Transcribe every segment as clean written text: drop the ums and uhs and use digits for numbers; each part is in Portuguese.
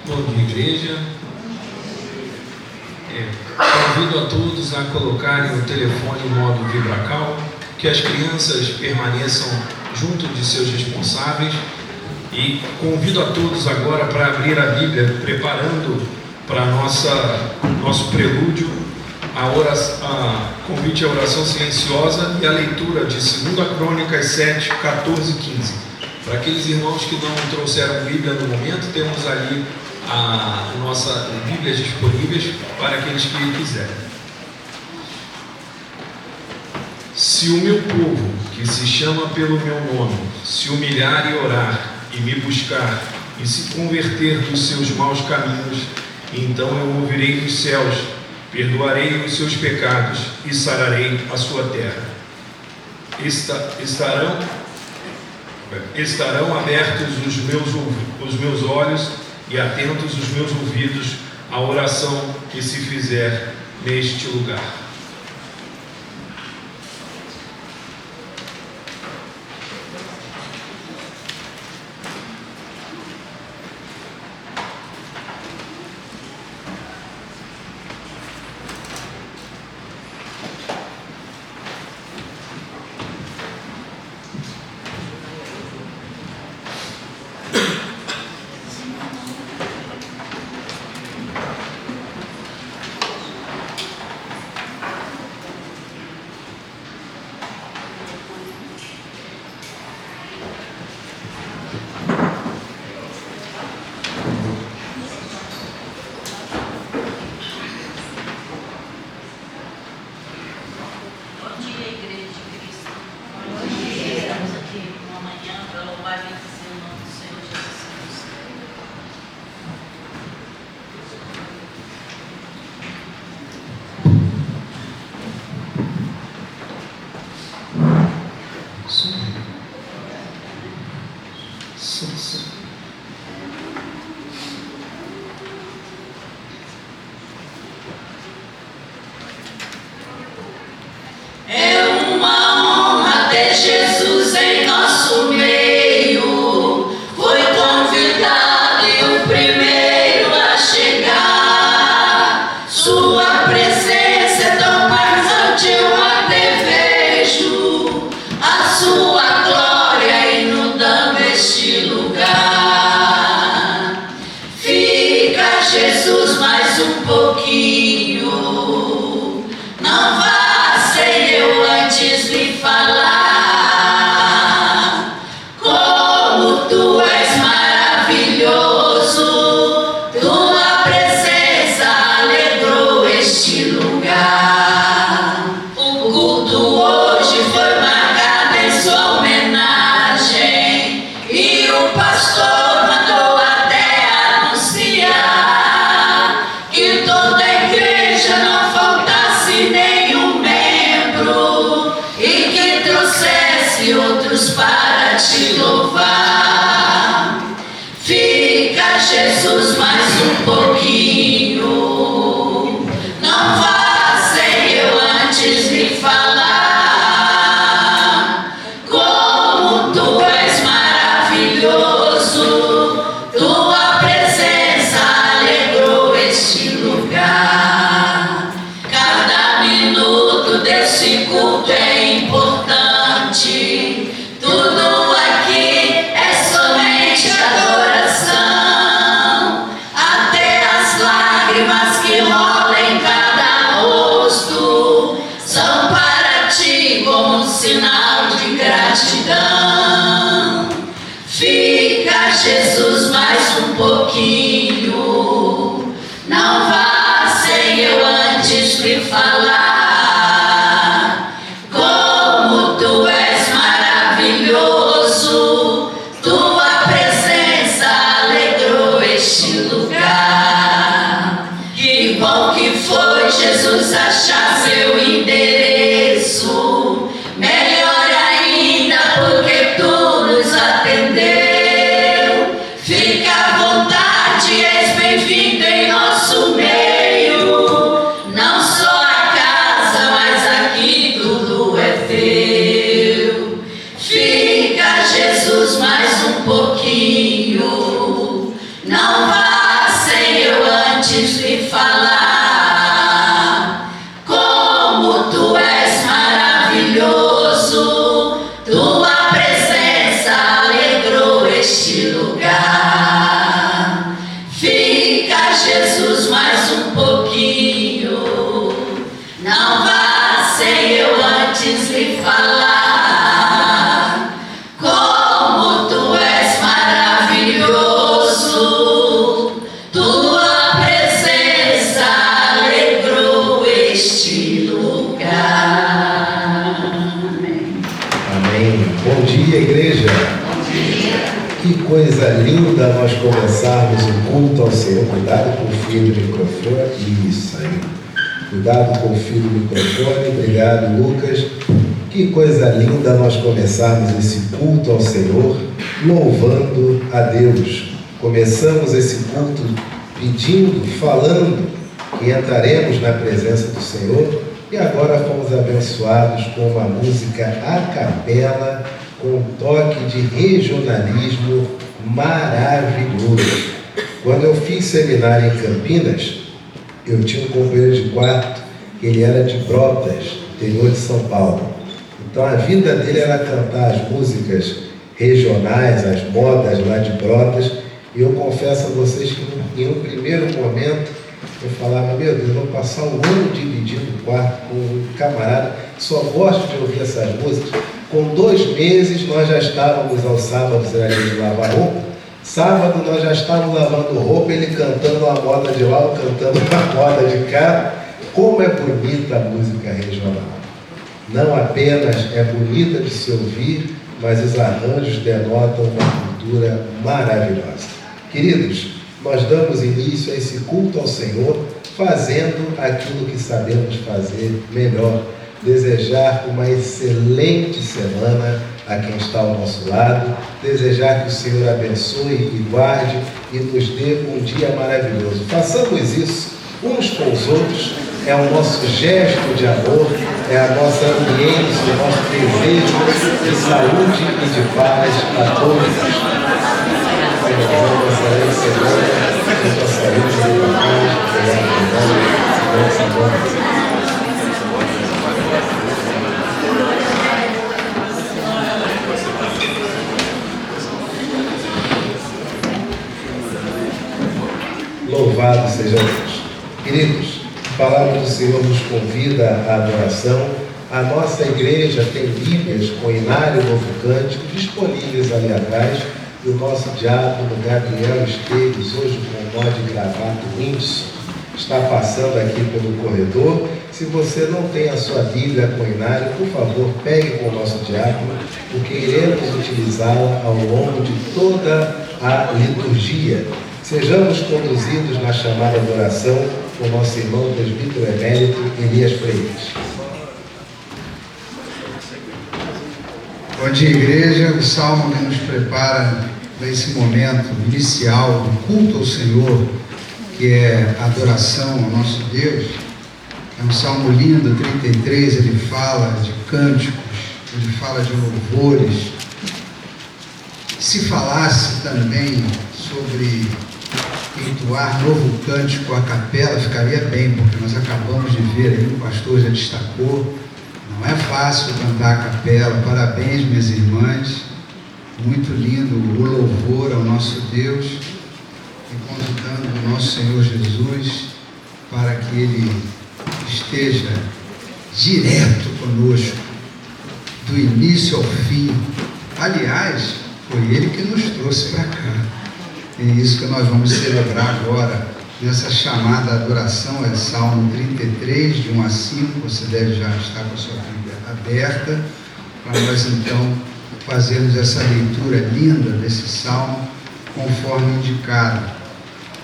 Bom dia, igreja. Convido a todos a colocarem o telefone em modo vibracal, que as crianças permaneçam junto de seus responsáveis, e convido a todos agora para abrir a Bíblia, preparando para nosso prelúdio, convite à oração silenciosa e a leitura de 2 Crônicas 7, 14 e 15. Para aqueles irmãos que não trouxeram Bíblia no momento, temos ali a nossa Bíblia disponíveis para aqueles que quiserem. Se o meu povo, que se chama pelo meu nome, se humilhar e orar, e me buscar, e se converter dos seus maus caminhos, então eu ouvirei dos céus, perdoarei os seus pecados e sararei a sua terra. Estarão abertos os meus olhos e atentos os meus ouvidos à oração que se fizer neste lugar. Fica Jesus mais um pouquinho, não vá Amém. Bom dia, igreja. Bom dia. Que coisa linda nós começarmos o culto ao Senhor. Cuidado com o fio do microfone. Isso aí. Cuidado com o fio do microfone. Obrigado, Lucas. Que coisa linda nós começarmos esse culto ao Senhor, louvando a Deus. Começamos esse culto pedindo, falando que entraremos na presença do Senhor. E agora fomos abençoados com uma música a capela, com um toque de regionalismo maravilhoso. Quando eu fiz seminário em Campinas, eu tinha um companheiro de quarto, ele era de Brotas, interior de São Paulo. Então a vida dele era cantar as músicas regionais, as modas lá de Brotas, e eu confesso a vocês que em um primeiro momento eu falava, meu Deus, eu vou passar um ano dividindo o quarto com um camarada que só gosta de ouvir essas músicas. Com 2 meses nós já estávamos aos sábados ali de lavar roupa. Sábado nós já estávamos lavando roupa, ele cantando a moda de lá, eu cantando a moda de cá. Como é bonita a música regional. Não apenas é bonita de se ouvir, mas os arranjos denotam uma cultura maravilhosa. Queridos, nós damos início a esse culto ao Senhor, fazendo aquilo que sabemos fazer melhor. Desejar uma excelente semana a quem está ao nosso lado, desejar que o Senhor abençoe e guarde e nos dê um dia maravilhoso. Façamos isso uns com os outros, é o nosso gesto de amor, é a nossa ambiência, o nosso desejo de saúde e de paz a todos. Louvado seja Deus. Queridos, a palavra do Senhor nos convida à adoração. A nossa igreja tem Bíblias com Inário Novo Cântico disponíveis ali atrás. E o nosso diácono Gabriel Esteves, hoje com o nó de gravata Whindersson, está passando aqui pelo corredor. Se você não tem a sua Bíblia com Inário, por favor, pegue com o nosso diácono, porque iremos utilizá-la ao longo de toda a liturgia. Sejamos conduzidos na chamada de oração com o nosso irmão presbítero emérito Elias Freitas. Bom dia, igreja. O salmo que nos prepara para esse momento inicial do culto ao Senhor, que é a adoração ao nosso Deus, é um salmo lindo, 33, ele fala de cânticos, ele fala de louvores. Se falasse também sobre entoar novo cântico à capela, ficaria bem, porque nós acabamos de ver aí, o pastor já destacou, não é fácil cantar a capela. Parabéns, minhas irmãs. Muito lindo o louvor ao nosso Deus e convidando o nosso Senhor Jesus para que Ele esteja direto conosco, do início ao fim. Aliás, foi Ele que nos trouxe para cá. É isso que nós vamos celebrar agora, nessa chamada adoração. É Salmo 33, de 1 a 5, você deve já estar com a sua Bíblia aberta, para nós então fazermos essa leitura linda desse Salmo, conforme indicado.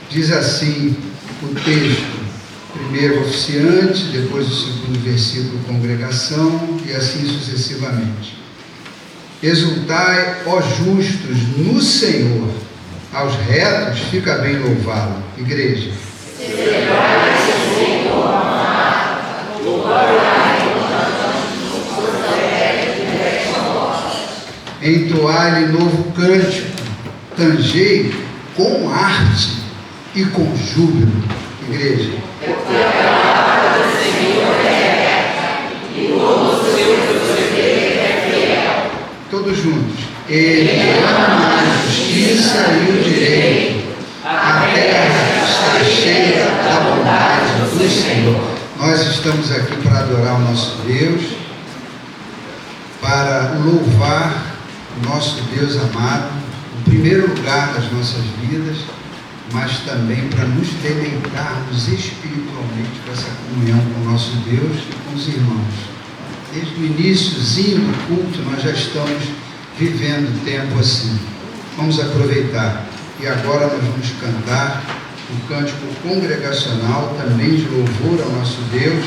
Diz assim o texto, primeiro oficiante, depois o segundo versículo congregação, e assim sucessivamente. Exultai, ó justos, no Senhor, aos retos fica bem louvá-lo. Igreja. Celebrai o Senhor amado, louvarai entoai-lhe novo cântico, tangei com arte e com júbilo. Igreja. Porque a palavra do Senhor é reta, e como o seu proceder é fiel. Todos juntos. Ele ama a justiça e o direito. A terra está cheia da bondade do Senhor. Nós estamos aqui para adorar o nosso Deus, para louvar o nosso Deus amado, em primeiro lugar nas nossas vidas, mas também para nos deleitarmos espiritualmente com essa comunhão com o nosso Deus e com os irmãos. Desde o iníciozinho do culto, nós já estamos vivendo tempo assim. Vamos aproveitar. E agora nós vamos cantar um cântico congregacional, também de louvor ao nosso Deus,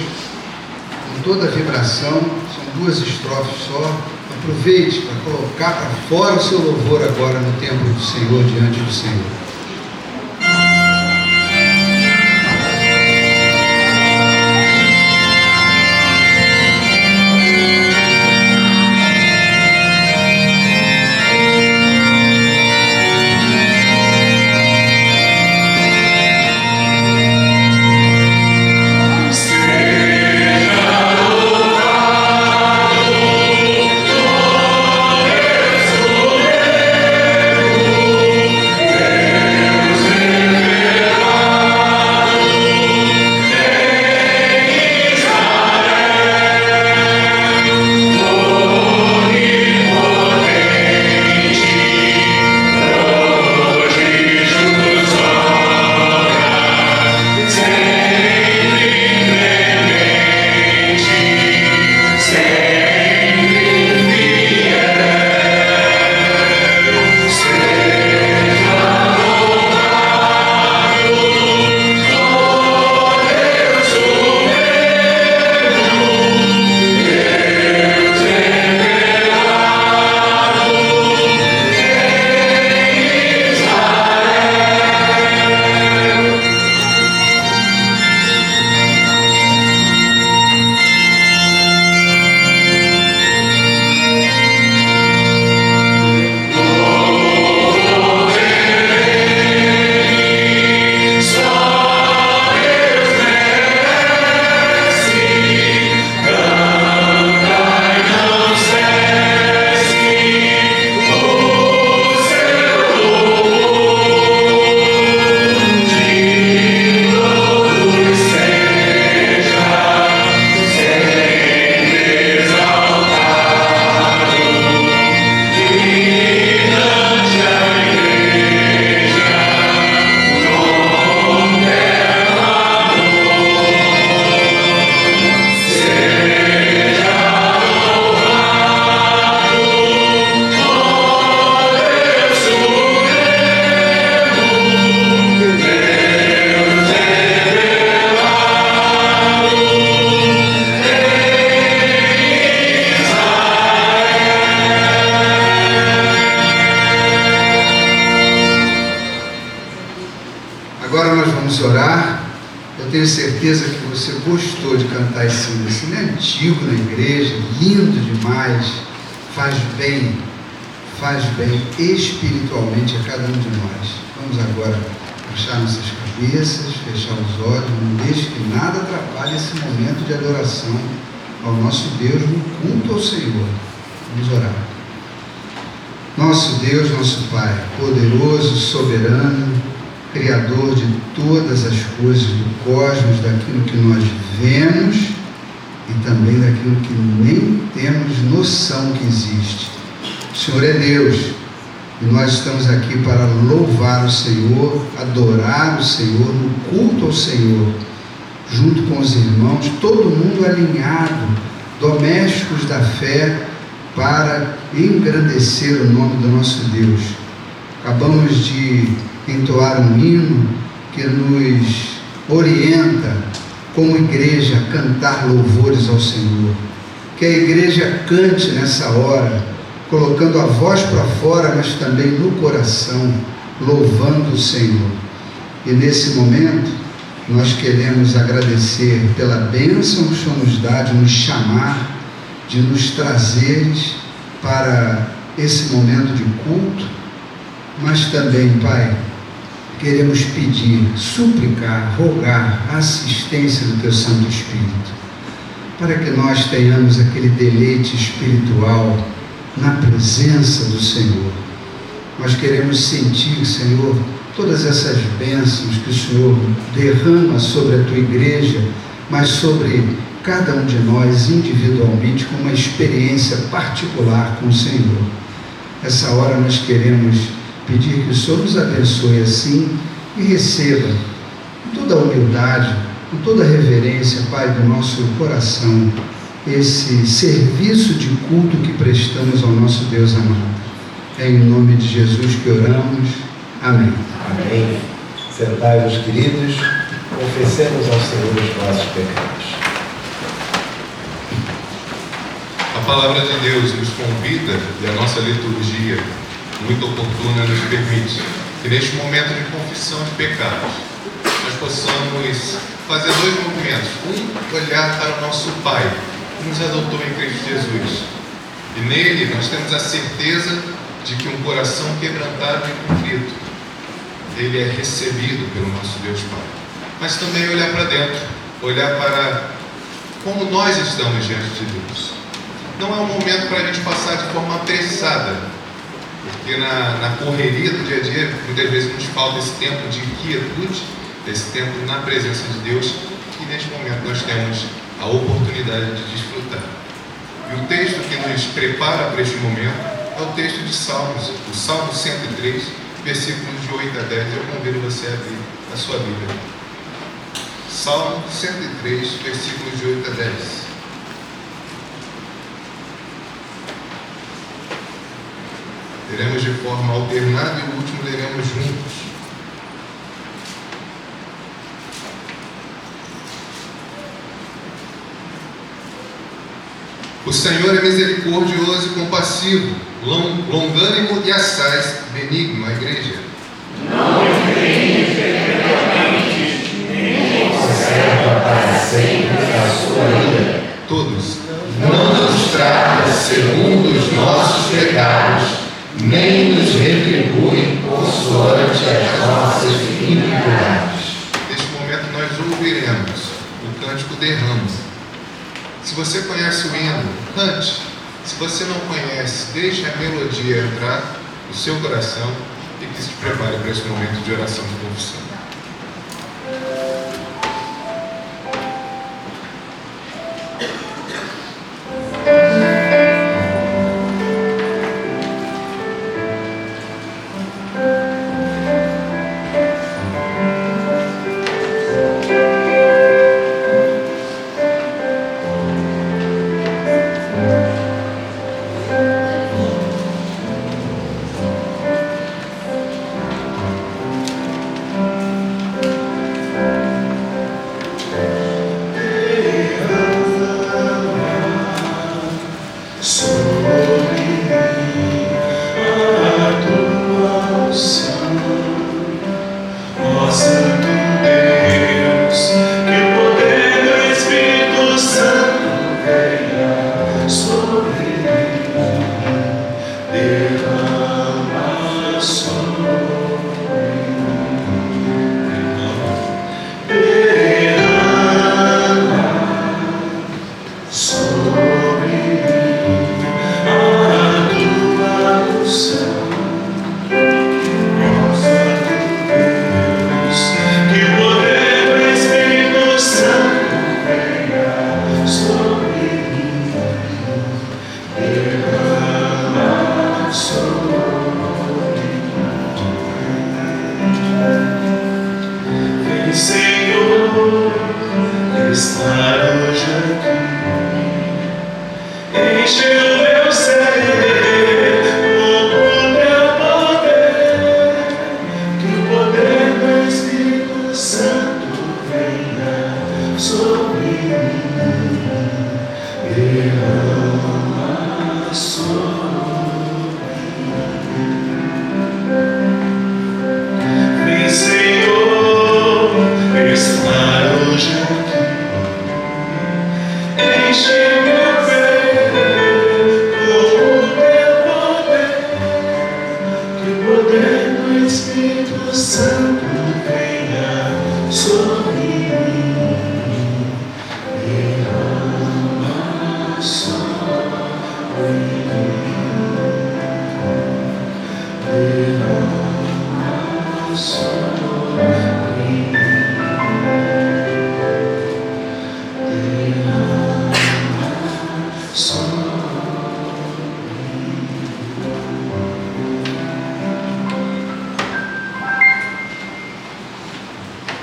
com toda a vibração. São 2 estrofes só. Aproveite para colocar para fora o seu louvor agora no templo do Senhor, diante do Senhor. Orar. Eu tenho certeza que você gostou de cantar esse hino. Esse hino é antigo na igreja, lindo demais, faz bem espiritualmente a cada um de nós. Vamos agora baixar nossas cabeças, fechar os olhos, não deixe que nada atrapalhe esse momento de adoração ao nosso Deus no culto ao Senhor. Vamos orar. Nosso Deus, nosso Pai, poderoso, soberano, Criador de todas as coisas do cosmos, daquilo que nós vemos e também daquilo que nem temos noção que existe. O Senhor é Deus e nós estamos aqui para louvar o Senhor, adorar o Senhor, no culto ao Senhor, junto com os irmãos, todo mundo alinhado, domésticos da fé, para engrandecer o nome do nosso Deus. Acabamos de entoar um hino que nos orienta como igreja a cantar louvores ao Senhor. Que a igreja cante nessa hora, colocando a voz para fora, mas também no coração, louvando o Senhor. E nesse momento, nós queremos agradecer pela bênção que o Senhor nos dá de nos chamar, de nos trazeres para esse momento de culto, mas também, Pai, queremos pedir, suplicar, rogar a assistência do Teu Santo Espírito, para que nós tenhamos aquele deleite espiritual na presença do Senhor. Nós queremos sentir, Senhor, todas essas bênçãos que o Senhor derrama sobre a Tua igreja, mas sobre cada um de nós individualmente, com uma experiência particular com o Senhor. Essa hora nós queremos pedir que o Senhor nos abençoe assim e receba com toda a humildade, com toda a reverência, Pai, do nosso coração, esse serviço de culto que prestamos ao nosso Deus amado. É em nome de Jesus que oramos. Amém. Amém. Sentai-vos, queridos, confessemos ao Senhor os nossos pecados. A palavra de Deus nos convida, e a nossa liturgia, muito oportuna, nos permite que neste momento de confissão de pecados, nós possamos fazer dois movimentos. Um, olhar para o nosso Pai, que nos adotou em Cristo Jesus. E nele nós temos a certeza de que um coração quebrantado e contrito, ele é recebido pelo nosso Deus Pai. Mas também olhar para dentro, olhar para como nós estamos diante de Deus. Não é um momento para a gente passar de forma apressada, porque na correria do dia a dia, muitas vezes nos falta esse tempo de quietude, esse tempo na presença de Deus, e neste momento nós temos a oportunidade de desfrutar. E o texto que nos prepara para este momento é o texto de Salmos, o Salmo 103, versículos de 8 a 10. Eu convido você a abrir a sua Bíblia. Salmo 103, versículos de 8 a 10. Leremos de forma alternada e o último leremos juntos. O Senhor é misericordioso e compassivo, longânimo e assaz, benigno, a igreja. Não repreende perpetuamente, nem conserva para sempre a sua ira. Todos. Não nos trata segundo os nossos pecados, nem nos retribui consoante as nossas iniquidades. Neste momento nós ouviremos o cântico Derrama. Se você conhece o hino, cante. Se você não conhece, deixe a melodia entrar no seu coração e que se prepare para esse momento de oração de confissão.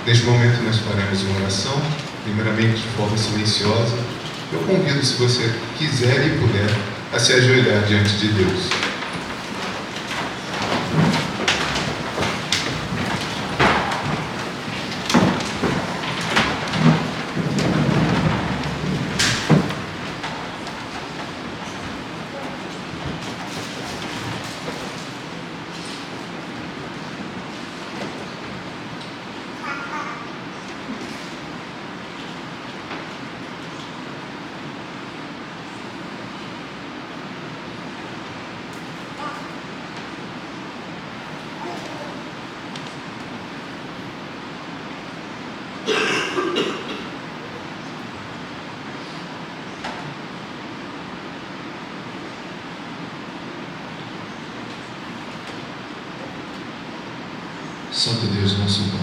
Neste momento nós faremos uma oração, primeiramente de forma silenciosa, Eu convido, se você quiser e puder, a se ajoelhar diante de Deus. Santo Deus, nosso Pai,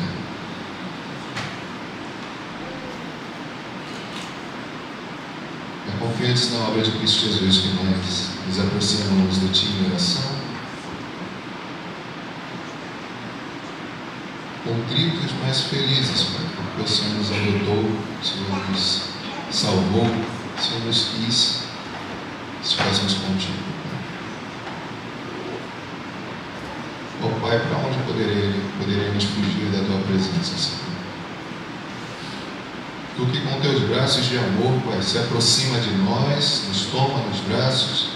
é confiantes na obra de Cristo Jesus que nós nos aproximamos de Ti em oração, contritos, mas felizes, Pai, porque o Senhor nos adotou, o Senhor nos salvou, o Senhor nos quis, estivéssemos contigo. Ó Pai, para onde poderemos fugir da Tua presença, Senhor? Tu que com Teus braços de amor, Pai, se aproxima de nós, nos toma nos braços,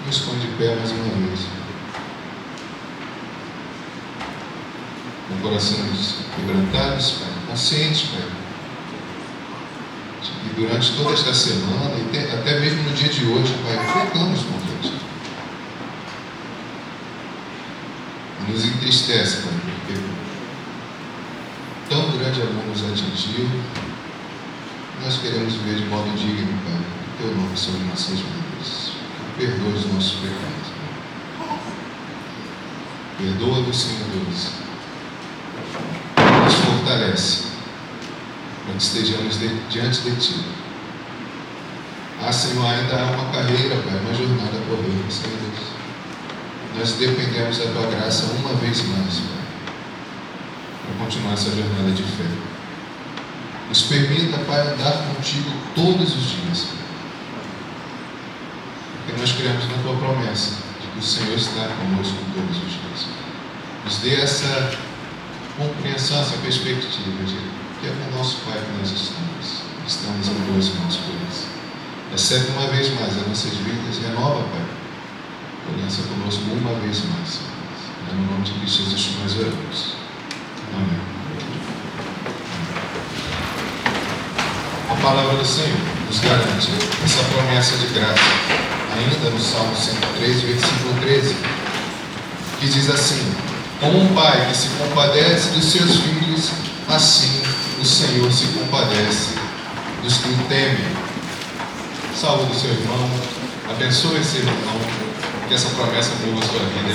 nos põe de pé mais uma vez. Com corações quebrantados, Pai, conscientes, Pai, de que durante toda esta semana, e até mesmo no dia de hoje, Pai, pecamos contra Ti. Nos entristece, Pai, porque tão grande amor nos atingiu. Nós queremos ver de modo digno, Pai, o Teu nome sobre nossas vidas. Perdoa os nossos pecados, Pai. Perdoa-nos, Senhor Deus. Nos fortalece para que estejamos diante de Ti. Senhor, ainda há uma carreira, Pai, uma jornada a correr, Senhor Deus. Nós dependemos da Tua graça uma vez mais, Pai, para continuar essa jornada de fé. Nos permita, Pai, andar contigo todos os dias, porque nós cremos na Tua promessa de que o Senhor está conosco todos os dias. Nos dê essa compreensão, essa perspectiva de que é com o nosso Pai que nós estamos em boas mãos por isso. Recebe uma vez mais as nossas vidas e renova, Pai, aliança conosco uma vez mais. É no nome de Cristo Jesus que nós oramos. Amém. A palavra do Senhor nos garante essa promessa de graça, ainda no Salmo 103, versículo 13, que diz assim: como um pai que se compadece dos seus filhos, assim o Senhor se compadece dos que o temem. Saúde o seu irmão, abençoe esse irmão, que essa promessa mova a sua vida.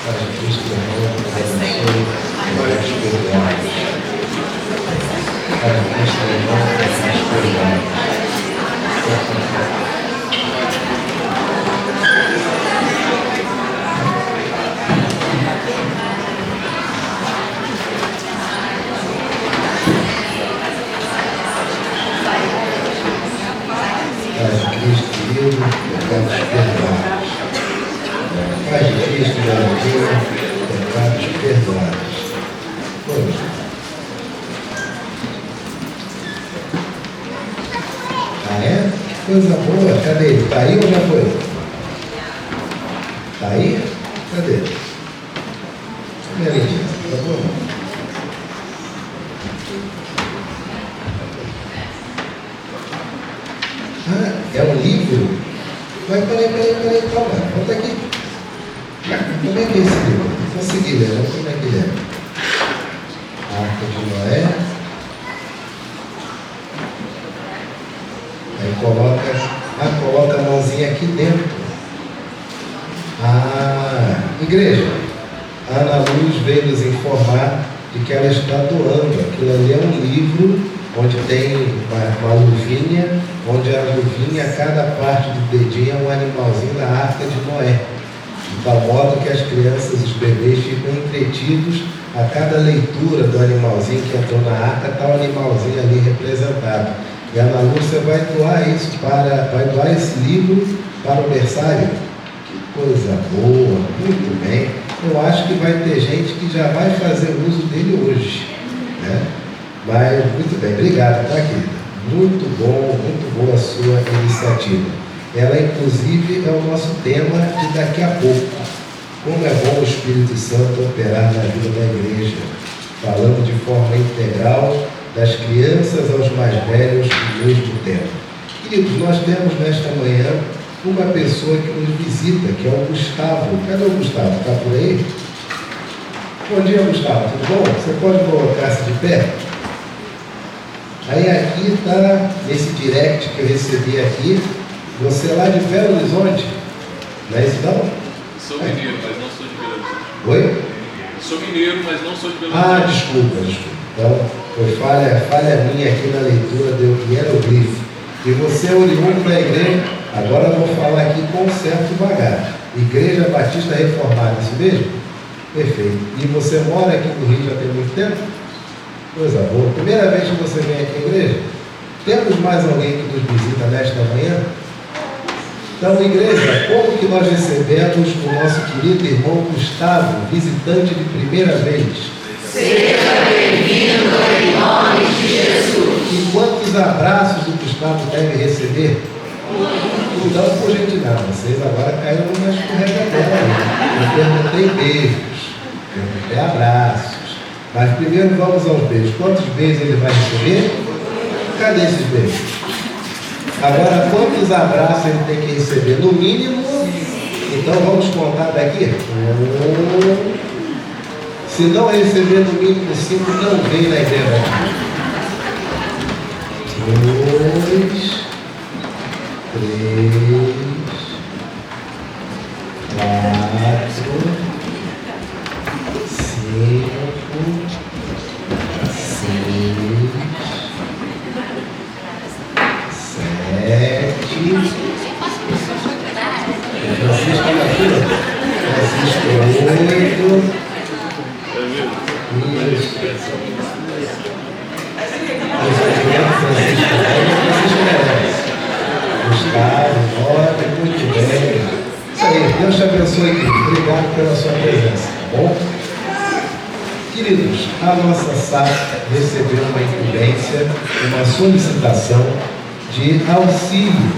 Para Cristo, abençoe, para te perdoar. Para Cristo, para te perdoar. Pecados perdoados. Paz de Cristo, maravilha, pecados perdoados. Vamos. É? Coisa boa. Cadê ele? Está aí ou já foi? Está aí? Cadê? Minha lindinha, tá bom? É um livro? Mas peraí, calma, volta aqui. Como é que é esse livro? Consegui ler, vamos como é que ele é. Arca de Noé. Aí coloca a mãozinha aqui dentro. Igreja, a Ana Luz veio nos informar de que ela está doando. Aquilo ali é um livro onde tem uma luvinha, onde a luvinha, cada parte do dedinho é um animalzinho da Arca de Noé. De tal modo que as crianças, os bebês ficam entretidos a cada leitura do animalzinho que entrou na arca, está o animalzinho ali representado. E a Ana Lúcia vai doar esse livro para o berçário. Que coisa boa, muito bem. Eu acho que vai ter gente que já vai fazer uso dele hoje, né? Mas, muito bem, obrigado, tá, querida? Muito boa a sua iniciativa. Ela, inclusive, é o nosso tema de daqui a pouco. Como é bom o Espírito Santo operar na vida da igreja, falando de forma integral das crianças aos mais velhos ao mesmo tempo. Queridos, nós temos nesta manhã uma pessoa que nos visita, que é o Gustavo. Cadê o Gustavo? Está por aí? Bom dia, Gustavo. Tudo bom? Você pode colocar-se de pé? Aí aqui está, nesse direct que eu recebi aqui, você é lá de Belo Horizonte, não é isso não? Sou mineiro, mas não sou de Belo Horizonte. Oi? Sou mineiro, mas não sou de Belo Horizonte. Ah, desculpa. Então, foi falha minha aqui na leitura do hieroglifo. E você é oriundo da igreja, agora eu vou falar aqui com certo vagar. Igreja Batista Reformada, isso mesmo? Perfeito. E você mora aqui no Rio já tem muito tempo? Coisa boa. Primeira vez que você vem aqui à igreja? Temos mais alguém que nos visita nesta manhã? Então, igreja, como que nós recebemos o nosso querido irmão Gustavo, visitante de primeira vez? Seja bem-vindo em nome de Jesus. E quantos abraços o Gustavo deve receber? Então, por gentileza, vocês agora caíram numa escorregadela. Eu perguntei beijos, perguntei abraços. Mas primeiro vamos aos beijos. Quantos beijos ele vai receber? Cadê esses beijos? Agora, quantos abraços ele tem que receber? No mínimo, então vamos contar daqui. Se não receber no mínimo 5, não vem na igreja. 2, 3, 4, 5, 6, 7. Francisco está aqui, Francisco 8. Isso. Gustavo, 9, muito bem. Isso aí, Deus te abençoe, querido. Obrigado pela sua presença, tá bom? Queridos, a nossa SAF recebeu uma incumbência, uma solicitação de auxílio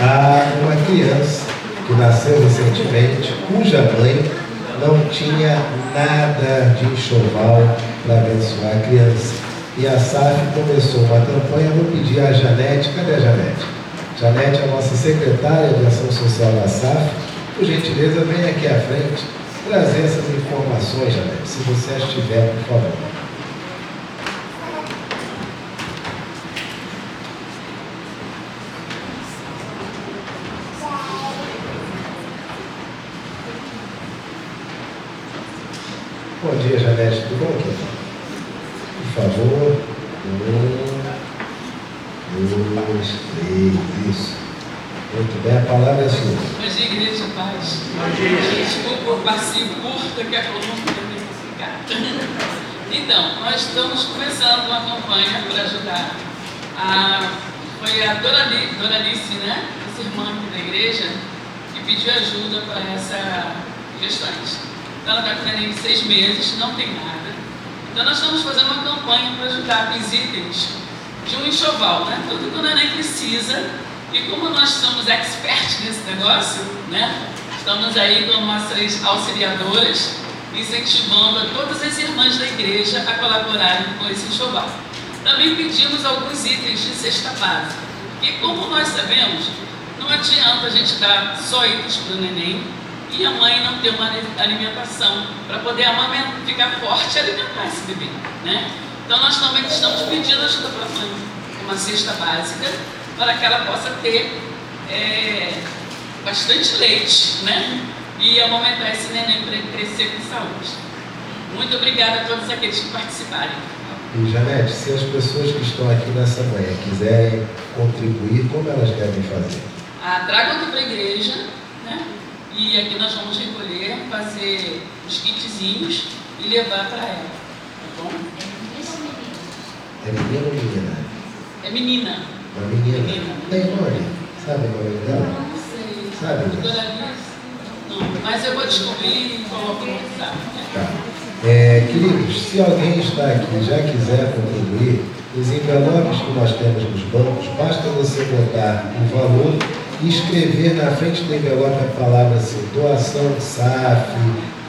a uma criança que nasceu recentemente, cuja mãe não tinha nada de enxoval para abençoar a criança. E a SAF começou uma campanha. Vou pedir a Janete, cadê a Janete? Janete é a nossa secretária de Ação Social da SAF. Por gentileza, venha aqui à frente trazer essas informações, Janete, se você as tiver, por favor. Bom dia, Janete, tudo bom aqui? Por favor. 1, 2, 3, isso. Muito bem, a palavra é sua. Bom dia, igreja, paz. Bom dia. Desculpa o passeio curto que a coluna também ficar. Então, nós estamos começando uma campanha para ajudar. Foi a Doralice, né? Essa irmã aqui da igreja, que pediu ajuda para essa gestante. Então, ela está com neném de 6 meses, não tem nada. Então, nós estamos fazendo uma campanha para ajudar com os itens de um enxoval, né? Tudo que o neném precisa. E como nós somos experts nesse negócio, né? Estamos aí com nossas auxiliadoras, incentivando a todas as irmãs da igreja a colaborarem com esse enxoval. Também pedimos alguns itens de cesta básica, porque como nós sabemos, não adianta a gente dar só itens para o neném e a mãe não ter uma alimentação para poder ficar forte e alimentar esse bebê, né? Então nós também estamos pedindo ajuda para a mãe, uma cesta básica, para que ela possa ter bastante leite, né? E amamentar esse neném para ele crescer com saúde. Muito obrigada a todos aqueles que participarem. E Janete, se as pessoas que estão aqui nessa manhã quiserem contribuir, como elas devem fazer? Tragam aqui para a igreja, né? E aqui nós vamos recolher, fazer os kitzinhos e levar para ela, tá bom? É menino ou menina? É menina. Uma menina. Tem nome? Sabe o nome dela? Não sei. Sabe? Não, mas eu vou descobrir e coloco no WhatsApp. Tá. Queridos, se alguém está aqui e já quiser contribuir, os envelopes que nós temos nos bancos, basta você botar o valor e escrever na frente do envelope a palavra assim, doação SAF,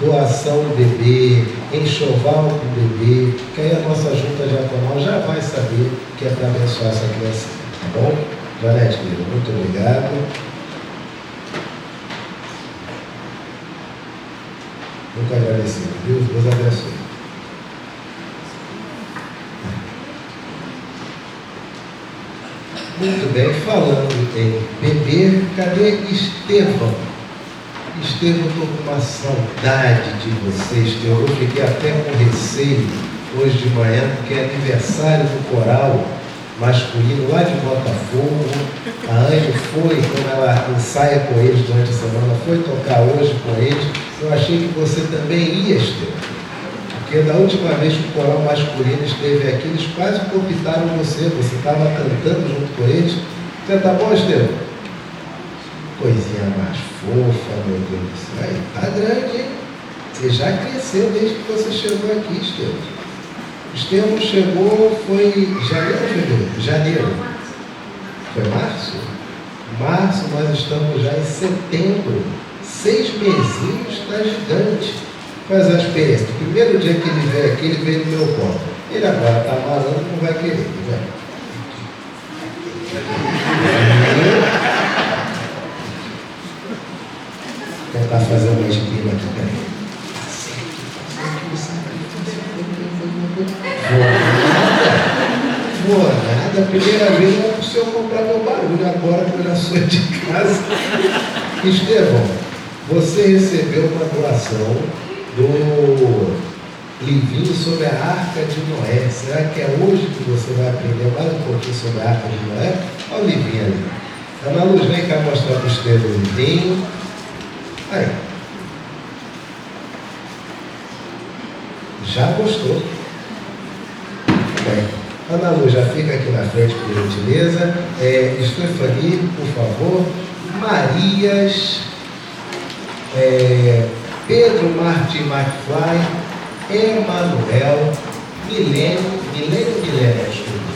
doação bebê, enxoval para o bebê, que aí a nossa junta diaconal já vai saber que é para abençoar essa criança, tá bom? Janete, querida, muito obrigado. Muito agradecido, viu? Deus abençoe. Muito bem, falando em bebê, cadê Estevão? Estevão, estou com uma saudade de você, Estevão. Eu fiquei até com receio hoje de manhã, porque é aniversário do coral masculino lá de Botafogo. A Anne foi, quando ela ensaia com eles durante a semana, foi tocar hoje com eles. Eu achei que você também ia, Estevão. Porque da última vez que o coral masculino esteve aqui, eles quase convidaram você estava cantando junto com eles. Você tá bom, Estevão? Coisinha mais fofa, meu Deus do céu. Aí, tá grande, hein? Você já cresceu desde que você chegou aqui, Estevão. Estevão chegou, foi janeiro ou fevereiro? Janeiro. Foi março? Março, nós estamos já em setembro. 6 mesinhos, está gigante. Faz a experiência. O primeiro dia que ele veio aqui, ele veio no meu colo. Ele agora está malando, não vai querer. Vai. Vou tentar fazer uma espina aqui, peraí. Vou nada. A primeira vez era para o senhor comprar meu barulho, agora que eu já sou de casa. Estevão, você recebeu uma doação do livrinho sobre a Arca de Noé. Será que é hoje que você vai aprender mais um pouquinho sobre a Arca de Noé? Olha o livrinho ali. Ana Luz, vem cá mostrar para o Estevão o livrinho. Aí. Já gostou? Bem, Ana Luz, já fica aqui na frente, por gentileza. Stephanie, por favor. Marias. Pedro Martin McFly, Emanuel, Milena, desculpa.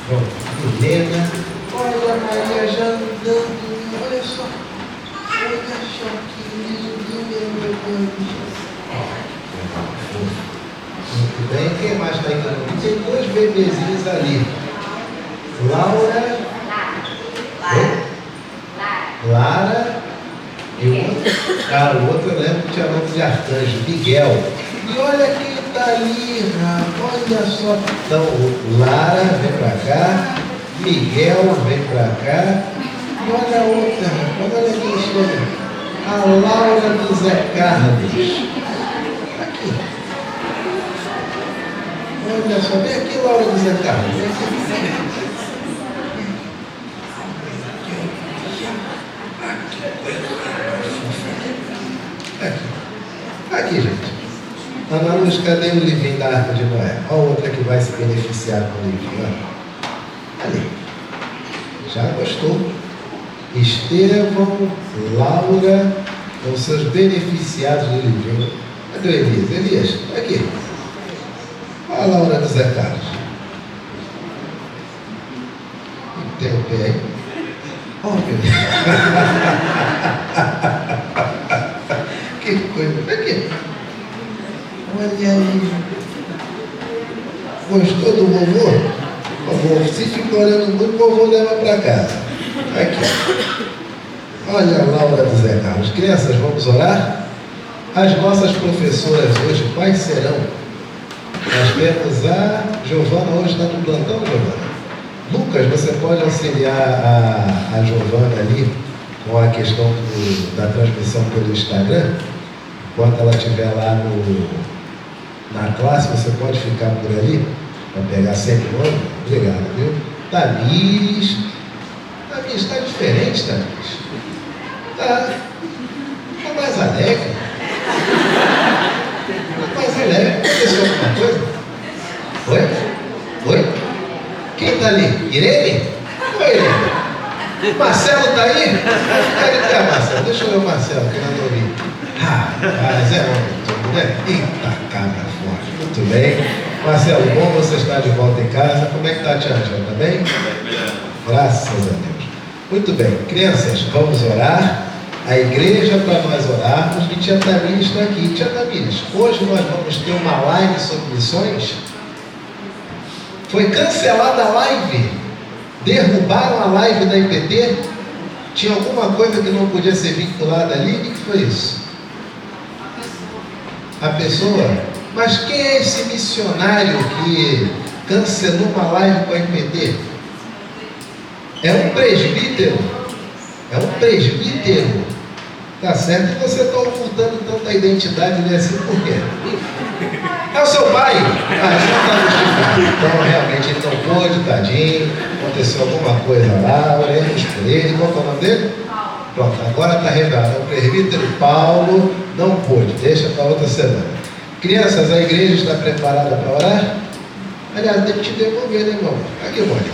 Pronto, Milena, olha a Maria já andando, olha só que lindo, meu Deus. Muito bem, quem mais está aí? Tem 2 bebezinhos ali. Laura. Lara e o outro, o outro eu lembro que tinha nome de arcanjo, Miguel. E olha quem está ali, olha só. Então, Lara vem para cá, Miguel vem para cá, e olha a outra, olha quem chega. A Laura do Zé Carlos. Aqui. Olha só, vem aqui, Laura do Zé Carlos. Vem aqui. Aqui, gente. Ana Luz, cadê o livrinho da Arca de Noé? Olha outra que vai se beneficiar com o livrinho. Ali. Já gostou? Estevão, Laura, são seus beneficiados do livrinho. Cadê o Elias? Elias, aqui. Olha a Laura do Zé Carlos. Tem o pé aí? Olha, meu Deus. Que coisa. Aqui. Olha aí. Gostou do vovô? Por favor, se fica olhando muito, o vovô leva para casa. Aqui. Olha a Laura do Zé Carlos. Crianças, vamos orar? As nossas professoras hoje, quais serão? Nós temos a Giovana, hoje está no plantão, Giovana. Lucas, você pode auxiliar a Giovana ali com a questão da transmissão pelo Instagram? Enquanto ela estiver lá na classe, você pode ficar por ali para pegar sempre o nome? Obrigado, viu? Tamires. Tamires, está diferente, Tamires. Está mais alegre. Está mais alegre. Aconteceu alguma coisa? Foi? Irene? Oi, Irene. Marcelo tá aí? Cadê a Marcelo? Deixa eu ver o Marcelo, querendo ouvir. Mas é homem todo, né? Eita, cabra forte. Muito bem. Marcelo, bom você estar de volta em casa. Como é que tá a tia Angela? Tá bem? Graças a Deus. Muito bem. Crianças, vamos orar. A igreja para nós orarmos, e tia Tamires está aqui. Tia Tamires, hoje nós vamos ter uma live sobre missões. Foi cancelada a live. Derrubaram a live da IPT. Tinha alguma coisa que não podia ser vinculada ali. O que foi isso? A pessoa? Mas quem é esse missionário que cancelou uma live com a IPT? É um presbítero. É um presbítero. Tá certo? E você está ocultando tanta identidade dele assim por quê? É o seu pai? Não está justificado. Então realmente ele não pôde, tadinho. Aconteceu alguma coisa lá, oremos por ele. Qual é o nome dele? Pronto, agora está revelado. O presbítero Paulo não pôde. Deixa para outra semana. Crianças, a igreja está preparada para orar? Aliás, tem que te devolver, né, irmão? Aqui, Mônica.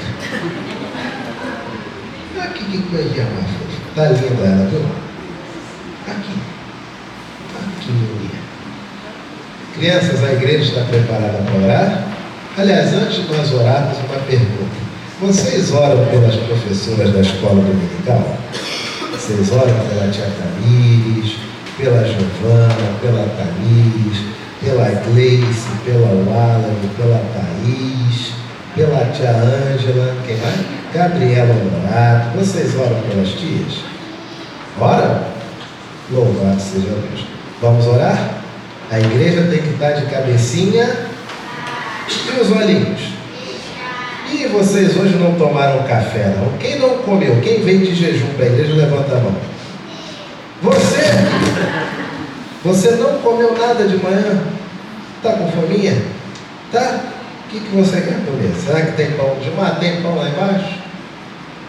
Aqui, que coisinha mais fofa. Tá linda ela, viu? Aqui. Aqui, menina. Crianças, a igreja está preparada para orar? Aliás, antes de nós orarmos, uma pergunta. Vocês oram pelas professoras da escola dominical? Vocês oram pela tia Tamires, pela Giovana, pela Tamires, pela Gleice, pela Wallace, pela Thaís, pela tia Ângela, quem mais? Gabriela Honorato. Vocês oram pelas tias? Oram? Louvado seja Deus. Vamos orar? A igreja tem que estar de cabecinha e os olhinhos. E vocês hoje não tomaram café, não? Quem não comeu? Quem veio de jejum para a igreja, levanta a mão. Você não comeu nada de manhã? Está com fominha? Tá? O que você quer comer? Será que tem pão de mar? Tem pão lá embaixo?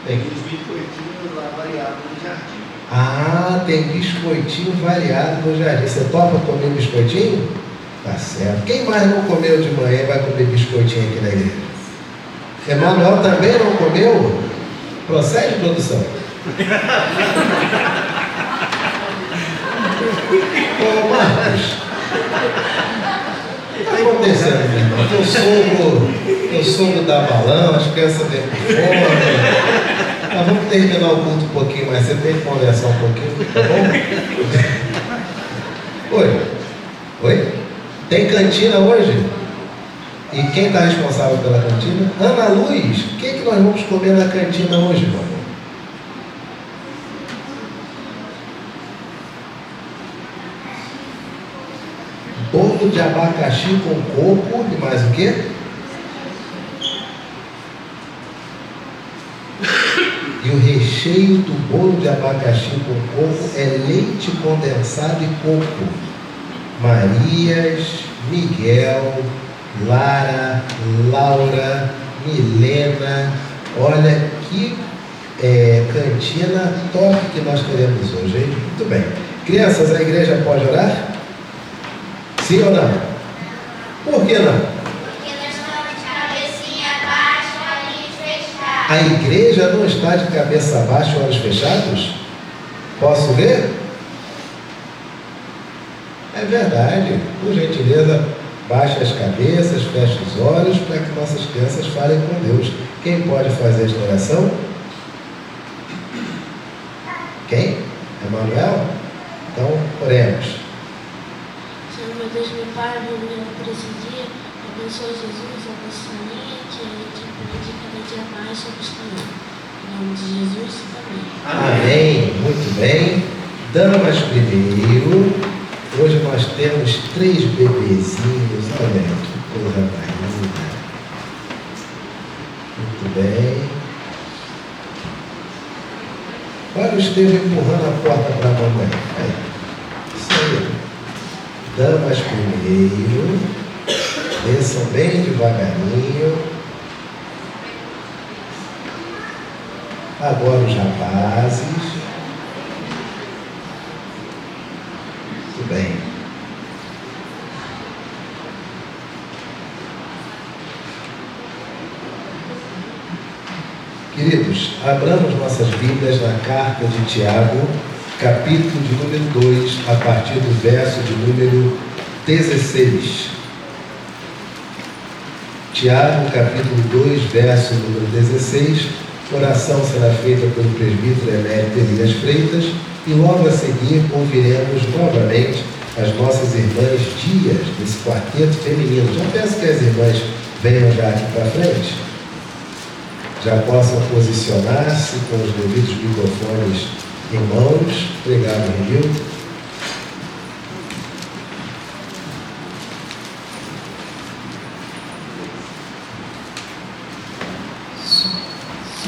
Tem. Os biscoitinhos lá variados no jardim. Ah, tem biscoitinho variado no jardim. Você topa comer biscoitinho? Tá certo. Quem mais não comeu de manhã e vai comer biscoitinho aqui na igreja? Emanuel também não comeu? Procede, produção. Ô Marcos, o que está acontecendo, meu irmão? Teu sogro dá balão, as crianças vêm por fome. Nós vamos terminar o culto um pouquinho mais. Você tem que conversar um pouquinho, tá bom? Oi? Tem cantina hoje? E quem está responsável pela cantina? Ana Luz, o que nós vamos comer na cantina hoje, meu amor? Bolo de abacaxi com coco e mais o quê? E o recheio do bolo de abacaxi com coco é leite condensado e coco. Marias, Miguel, Lara, Laura, Milena. Olha que cantina top que nós teremos hoje, hein? Muito bem. Crianças, a igreja pode orar? Sim ou não? Por que não? Porque nós estamos de cabecinha baixa, olhinhos fechados. A igreja não está de cabeça baixa, olhos fechados? Posso ver? É verdade. Por gentileza, baixe as cabeças, feche os olhos para que nossas crianças falem com Deus. Quem pode fazer esta oração? Quem? Emanuel? Então, oremos. Senhor, meu Deus, meu Pai, meu Deus, por esse dia, abençoe Jesus, abençoe que a gente aprende cada dia mais sobre o Senhor. Em nome de Jesus, amém. Amém. Muito bem. Damas primeiro. Hoje nós temos 3 bebezinhos. Olha que coisa mais linda. Muito bem. Olha o Estevão empurrando a porta para a mamãe. Aí. Isso aí. Damas primeiro. Desçam bem devagarinho. Agora os rapazes. Muito bem. Queridos, abramos nossas Bíblias na carta de Tiago, capítulo de número 2, a partir do verso de número 16. Tiago, capítulo 2, verso número 16. Oração será feita pelo presbítero emérito Elias Freitas e logo a seguir ouviremos novamente as nossas irmãs Dias, desse quarteto feminino. Já peço que as irmãs venham já aqui para frente, já possam posicionar-se com os devidos microfones em mãos. Obrigado, Renildo.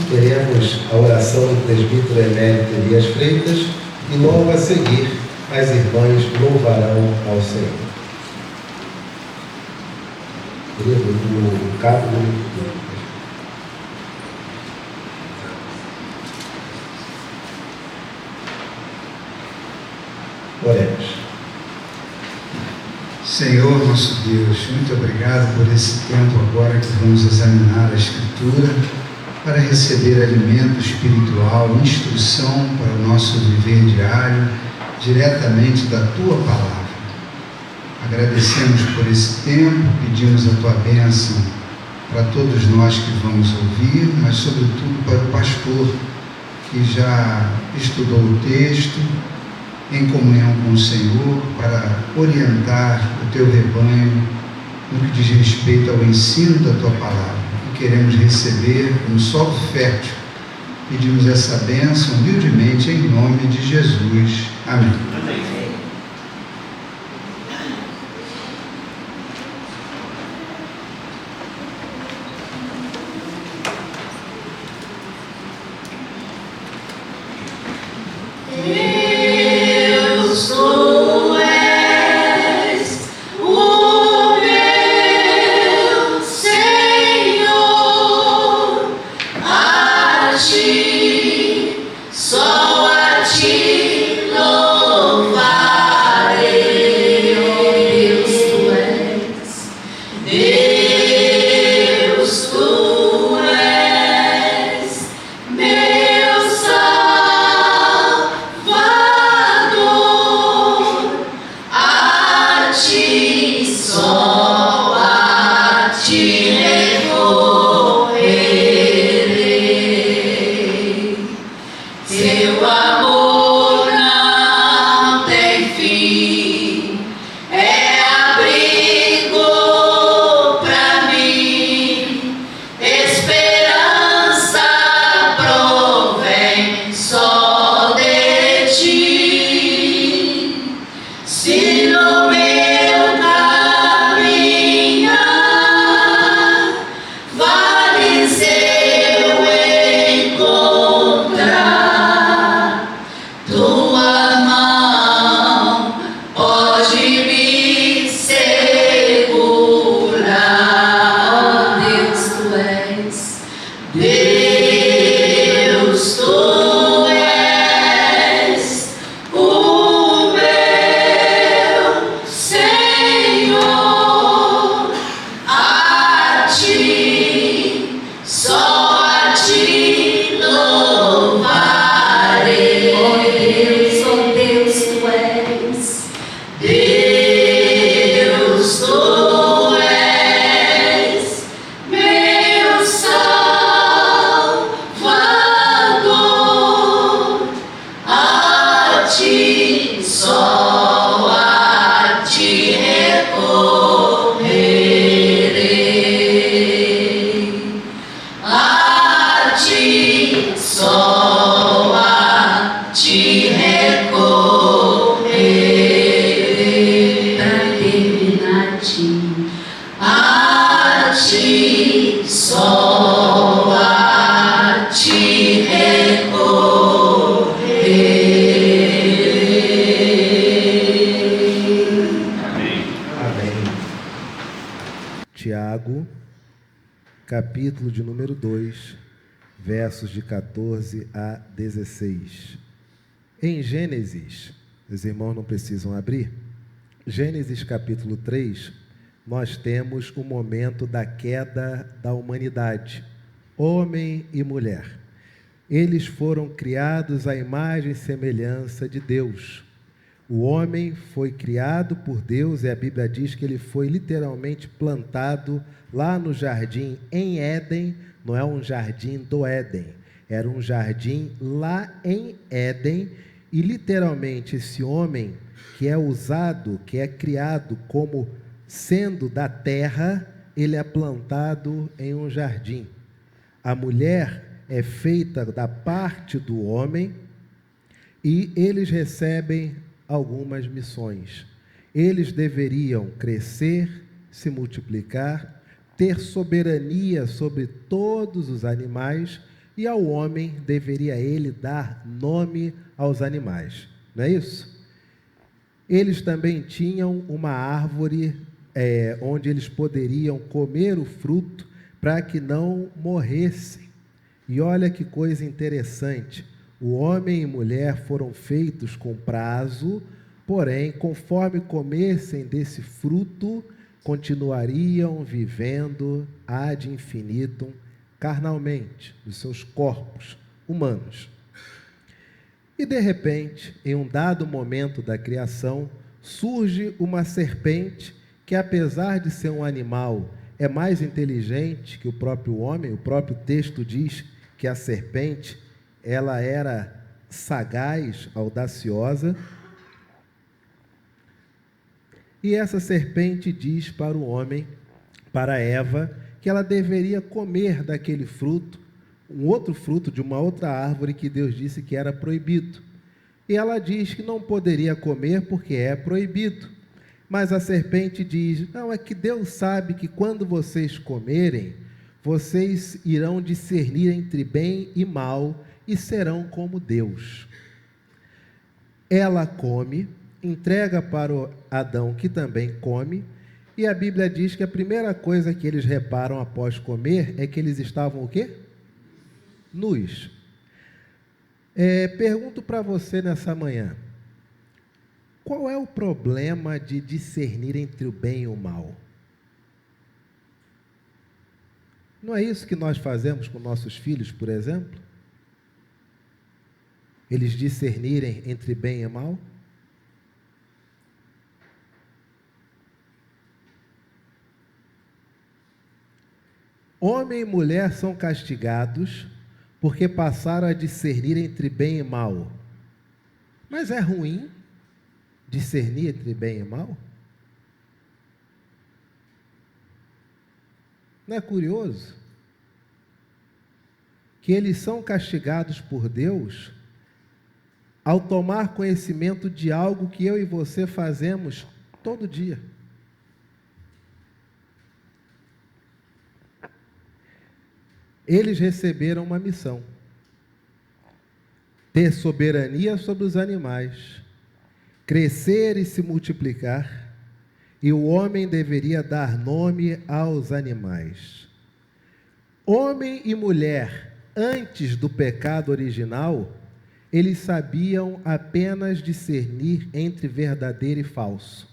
Teremos a oração do presbítero emérito Elias Freitas e logo a seguir as irmãs louvarão ao Senhor. O cabo do... Oremos. Senhor nosso Deus, muito obrigado por esse tempo agora que vamos examinar a Escritura para receber alimento espiritual, instrução para o nosso viver diário, diretamente da Tua Palavra. Agradecemos por esse tempo, pedimos a Tua bênção para todos nós que vamos ouvir, mas sobretudo para o pastor que já estudou o texto, em comunhão com o Senhor, para orientar o Teu rebanho no que diz respeito ao ensino da Tua Palavra. E queremos receber um solo fértil. Pedimos essa bênção humildemente em nome de Jesus. Amém. Amém. Tiago, capítulo de número 2, versos de 14 a 16. Em Gênesis, os irmãos não precisam abrir, Gênesis capítulo 3, nós temos o momento da queda da humanidade, homem e mulher. Eles foram criados à imagem e semelhança de Deus. O homem foi criado por Deus e a Bíblia diz que ele foi literalmente plantado lá no jardim em Éden. Não é um jardim do Éden, era um jardim lá em Éden. E literalmente esse homem que é usado, que é criado como sendo da terra, ele é plantado em um jardim. A mulher é feita da parte do homem e eles recebem algumas missões. Eles deveriam crescer, se multiplicar, ter soberania sobre todos os animais, e ao homem deveria ele dar nome aos animais. Não é isso? Eles também tinham uma árvore onde eles poderiam comer o fruto para que não morressem. E olha que coisa interessante. O homem e mulher foram feitos com prazo, porém, conforme comessem desse fruto, continuariam vivendo ad infinitum carnalmente, nos seus corpos humanos. E de repente, em um dado momento da criação, surge uma serpente que, apesar de ser um animal, é mais inteligente que o próprio homem. O próprio texto diz que a serpente, ela era sagaz, audaciosa. E essa serpente diz para o homem, para Eva, que ela deveria comer daquele fruto, um outro fruto de uma outra árvore que Deus disse que era proibido. E ela diz que não poderia comer porque é proibido. Mas a serpente diz, não, é que Deus sabe que quando vocês comerem, vocês irão discernir entre bem e mal e serão como Deus. Ela come, entrega para o Adão, que também come, e a Bíblia diz que a primeira coisa que eles reparam após comer é que eles estavam o quê? Nus. Pergunto para você nessa manhã, qual é o problema de discernir entre o bem e o mal? Não é isso que nós fazemos com nossos filhos, por exemplo? Eles discernirem entre bem e mal? Homem e mulher são castigados porque passaram a discernir entre bem e mal. Mas é ruim discernir entre bem e mal? Não é curioso? Que eles são castigados por Deus ao tomar conhecimento de algo que eu e você fazemos todo dia. Eles receberam uma missão: ter soberania sobre os animais, crescer e se multiplicar, e o homem deveria dar nome aos animais. Homem e mulher, antes do pecado original, eles sabiam apenas discernir entre verdadeiro e falso.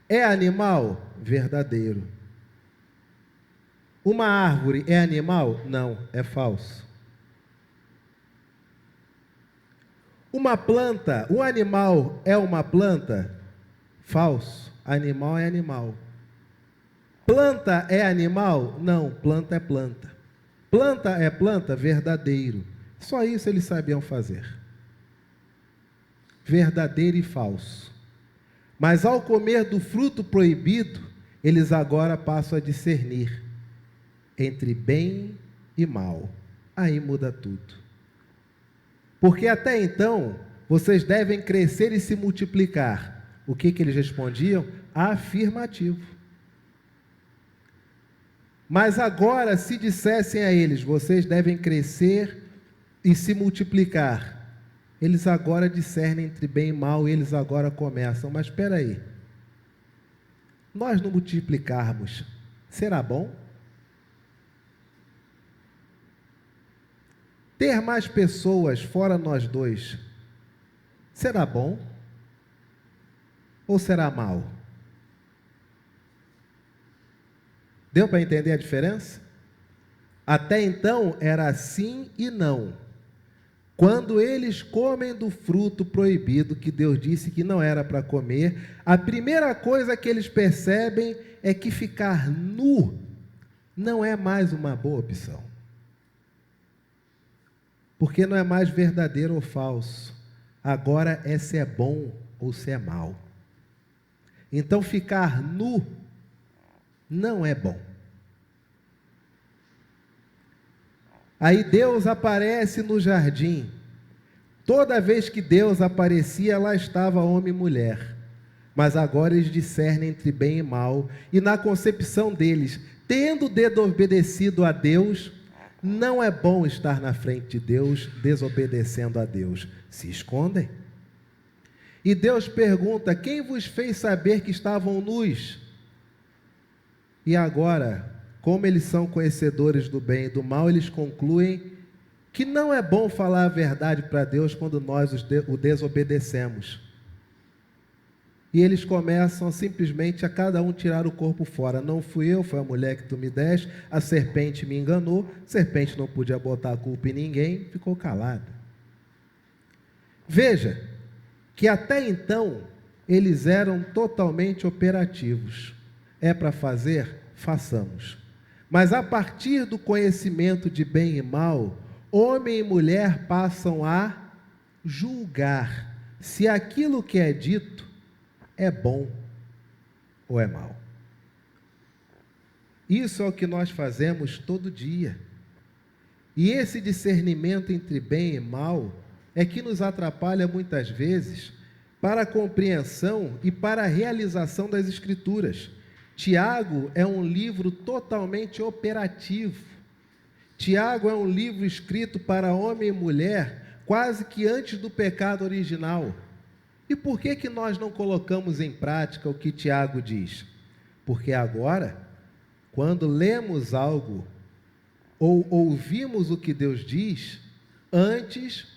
É animal? Verdadeiro. Uma árvore é animal? Não, é falso. Uma planta, um animal é uma planta? Falso. Animal é animal. Planta é animal? Não, planta é planta. Planta é planta? Verdadeiro. Só isso eles sabiam fazer. Verdadeiro e falso. Mas ao comer do fruto proibido, eles agora passam a discernir entre bem e mal. Aí muda tudo. Porque até então, vocês devem crescer e se multiplicar. O que eles respondiam? Afirmativo. Mas agora, se dissessem a eles, vocês devem crescer e se multiplicar, eles agora discernem entre bem e mal, e eles agora começam. Mas espera aí, nós não multiplicarmos, será bom? Ter mais pessoas fora nós dois, será bom? Ou será mal? Deu para entender a diferença? Até então era sim e não. quando eles comem do fruto proibido que Deus disse que não era para comer, a primeira coisa que eles percebem é que ficar nu não é mais uma boa opção. Porque não é mais verdadeiro ou falso. Agora é se é bom ou se é mal. Então ficar nu não é bom. Aí Deus aparece no jardim. Toda vez que Deus aparecia, lá estava homem e mulher. Mas agora eles discernem entre bem e mal. E na concepção deles, tendo desobedecido a Deus, não é bom estar na frente de Deus, desobedecendo a Deus. Se escondem. E Deus pergunta: quem vos fez saber que estavam nus? E agora, como eles são conhecedores do bem e do mal, eles concluem que não é bom falar a verdade para Deus quando nós o desobedecemos. E eles começam simplesmente a cada um tirar o corpo fora. Não fui eu, foi a mulher que tu me deste, a serpente me enganou, a serpente não podia botar a culpa em ninguém, ficou calada. Veja que até então eles eram totalmente operativos. É para fazer? Façamos. Mas a partir do conhecimento de bem e mal, homem e mulher passam a julgar se aquilo que é dito é bom ou é mal. Isso é o que nós fazemos todo dia. E esse discernimento entre bem e mal é que nos atrapalha muitas vezes para a compreensão e para a realização das Escrituras. Tiago é um livro totalmente operativo. Tiago é um livro escrito para homem e mulher quase que antes do pecado original. E por que nós não colocamos em prática o que Tiago diz? Porque agora, quando lemos algo ou ouvimos o que Deus diz, antes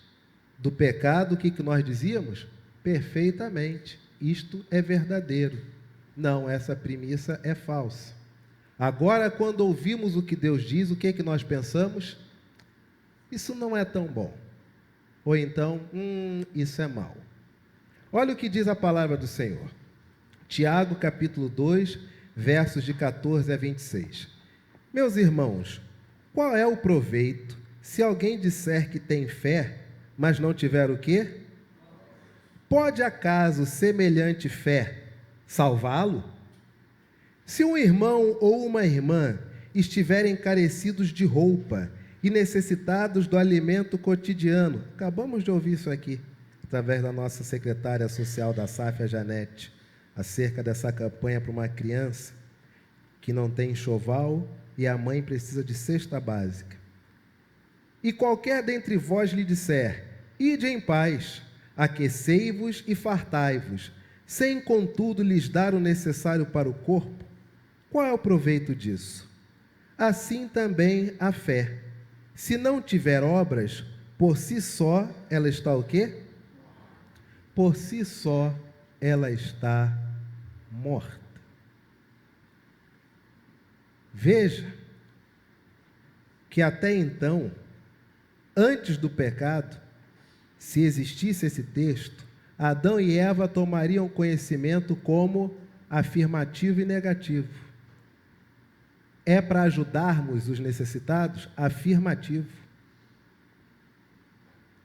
do pecado, o que nós dizíamos? Perfeitamente, isto é verdadeiro. Não, essa premissa é falsa. Agora, quando ouvimos o que Deus diz, o que nós pensamos? Isso não é tão bom. Ou então, isso é mal. Olha o que diz a palavra do Senhor. Tiago, capítulo 2, versos de 14 a 26. Meus irmãos, qual é o proveito se alguém disser que tem fé, mas não tiver o quê? Pode acaso semelhante fé salvá-lo? Se um irmão ou uma irmã estiverem carecidos de roupa e necessitados do alimento cotidiano, acabamos de ouvir isso aqui, através da nossa secretária social da SAF, a Janete, acerca dessa campanha para uma criança que não tem enxoval e a mãe precisa de cesta básica. E qualquer dentre vós lhe disser: ide em paz, aquecei-vos e fartai-vos, sem contudo lhes dar o necessário para o corpo, qual é o proveito disso? Assim também a fé, se não tiver obras, por si só ela está o quê? Por si só ela está morta. Veja que até então, antes do pecado, se existisse esse texto, Adão e Eva tomariam conhecimento como afirmativo e negativo. É para ajudarmos os necessitados? Afirmativo.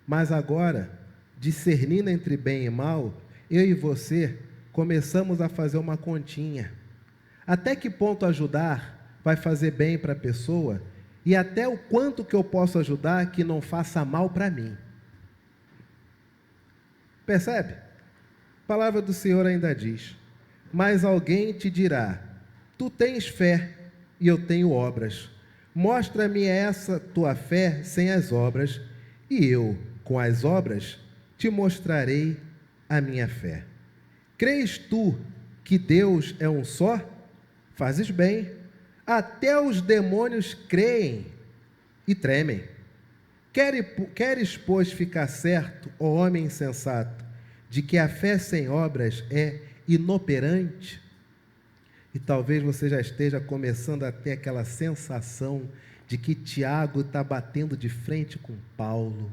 Mas agora, discernindo entre bem e mal, eu e você começamos a fazer uma continha. Até que ponto ajudar vai fazer bem para a pessoa e até o quanto que eu posso ajudar que não faça mal para mim. Percebe? A palavra do Senhor ainda diz: mas alguém te dirá: tu tens fé e eu tenho obras. Mostra-me essa tua fé sem as obras, e eu, com as obras, te mostrarei a minha fé. Crês tu que Deus é um só? Fazes bem. Até os demônios creem e tremem. Queres, pois, ficar certo, ó homem insensato, de que a fé sem obras é inoperante? E talvez você já esteja começando a ter aquela sensação de que Tiago está batendo de frente com Paulo,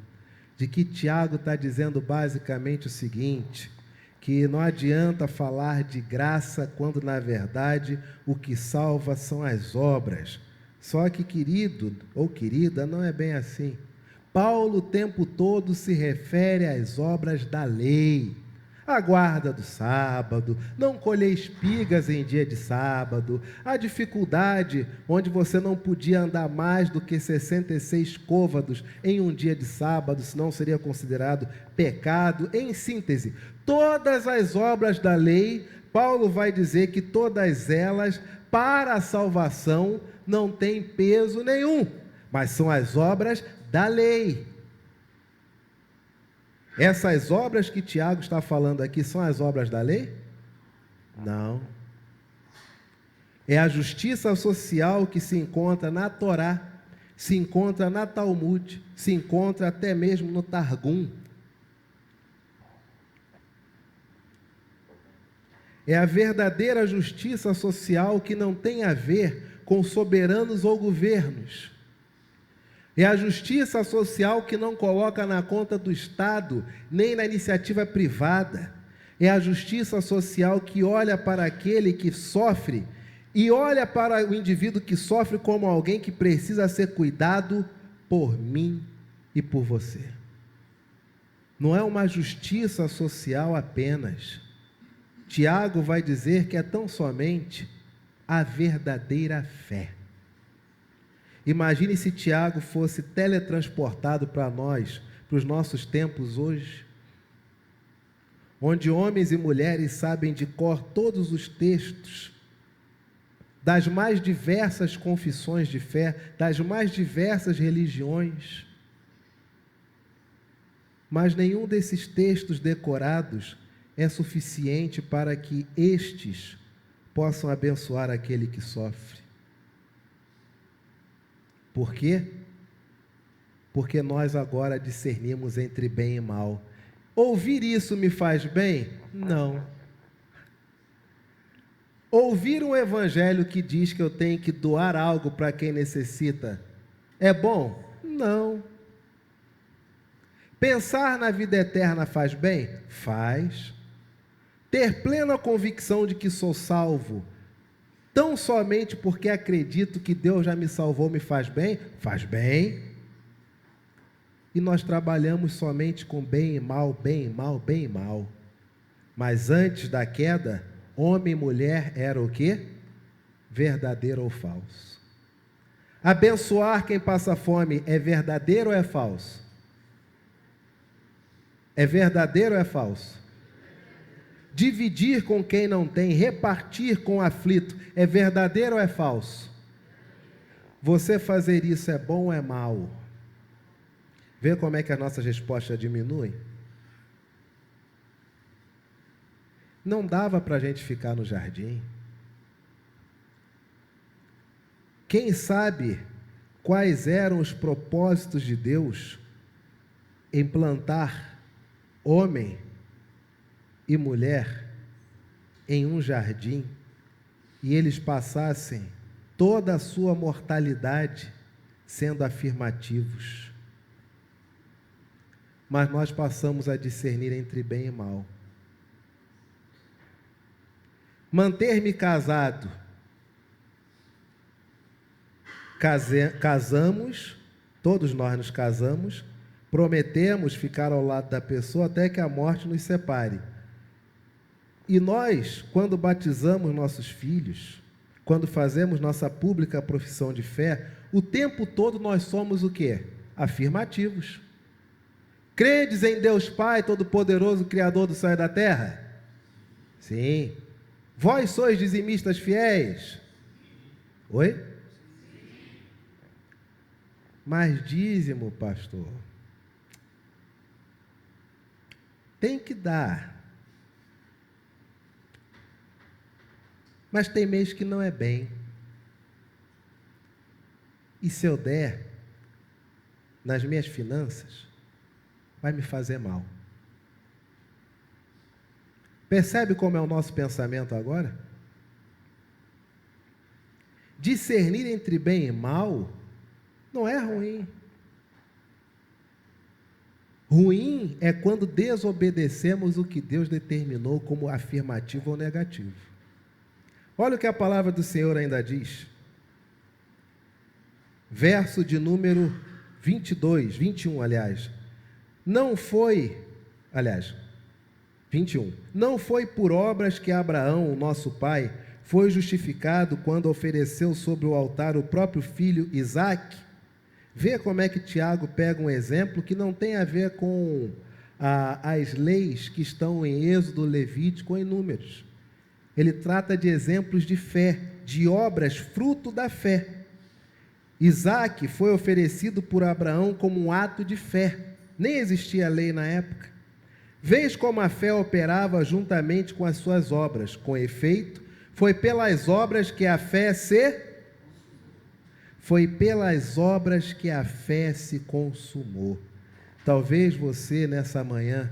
de que Tiago está dizendo basicamente o seguinte, que não adianta falar de graça quando, na verdade, o que salva são as obras. Só que, querido ou querida, não é bem assim. Paulo o tempo todo se refere às obras da lei. A guarda do sábado, não colher espigas em dia de sábado, a dificuldade onde você não podia andar mais do que 66 côvados em um dia de sábado, senão seria considerado pecado. Em síntese, todas as obras da lei, Paulo vai dizer que todas elas, para a salvação, não têm peso nenhum, mas são as obras da lei. Essas obras que Tiago está falando aqui são as obras da lei? Não. É a justiça social que se encontra na Torá, se encontra na Talmud, se encontra até mesmo no Targum. É a verdadeira justiça social que não tem a ver com soberanos ou governos. É a justiça social que não coloca na conta do Estado, nem na iniciativa privada. É a justiça social que olha para aquele que sofre e olha para o indivíduo que sofre como alguém que precisa ser cuidado por mim e por você. Não é uma justiça social apenas. Tiago vai dizer que é tão somente a verdadeira fé. Imagine se Tiago fosse teletransportado para nós, para os nossos tempos hoje, onde homens e mulheres sabem de cor todos os textos, das mais diversas confissões de fé, das mais diversas religiões, mas nenhum desses textos decorados é suficiente para que estes possam abençoar aquele que sofre. Por quê? Porque nós agora discernimos entre bem e mal. Ouvir isso me faz bem? Não. Ouvir um evangelho que diz que eu tenho que doar algo para quem necessita é bom? Não. Pensar na vida eterna faz bem? Faz. Ter plena convicção de que sou salvo tão somente porque acredito que Deus já me salvou, me faz bem? Faz bem. E nós trabalhamos somente com bem e mal, bem e mal, bem e mal. Mas antes da queda, homem e mulher era o quê? Verdadeiro ou falso? Abençoar quem passa fome é verdadeiro ou é falso? É verdadeiro ou é falso? Dividir com quem não tem, repartir com o aflito, é verdadeiro ou é falso? Você fazer isso é bom ou é mal? Vê como é que as nossas respostas diminuem? Não dava para a gente ficar no jardim. Quem sabe quais eram os propósitos de Deus em plantar homem e mulher em um jardim e eles passassem toda a sua mortalidade sendo afirmativos. Mas nós passamos a discernir entre bem e mal. Manter-me casado. Casamos, todos nós nos casamos, prometemos ficar ao lado da pessoa até que a morte nos separe. E nós, quando batizamos nossos filhos, quando fazemos nossa pública profissão de fé, o tempo todo nós somos o quê? Afirmativos. Credes em Deus Pai, Todo-Poderoso, Criador do céu e da terra? Sim. Vós sois dizimistas fiéis? Oi? Mas dízimo, pastor, tem que dar. Mas tem mês que não é bem. E se eu der nas minhas finanças, vai me fazer mal. Percebe como é o nosso pensamento agora? Discernir entre bem e mal não é ruim. Ruim é quando desobedecemos o que Deus determinou como afirmativo ou negativo. Olha o que a palavra do Senhor ainda diz. Verso de número 21, aliás. 21. Não foi por obras que Abraão, o nosso pai, foi justificado quando ofereceu sobre o altar o próprio filho Isaque? Vê como é que Tiago pega um exemplo que não tem a ver com as leis que estão em Êxodo, Levítico ou em Números. Ele trata de exemplos de fé, de obras fruto da fé. Isaque foi oferecido por Abraão como um ato de fé. Nem existia lei na época. Vês como a fé operava juntamente com as suas obras. Com efeito, foi pelas obras que a fé se consumou. Talvez você, nessa manhã,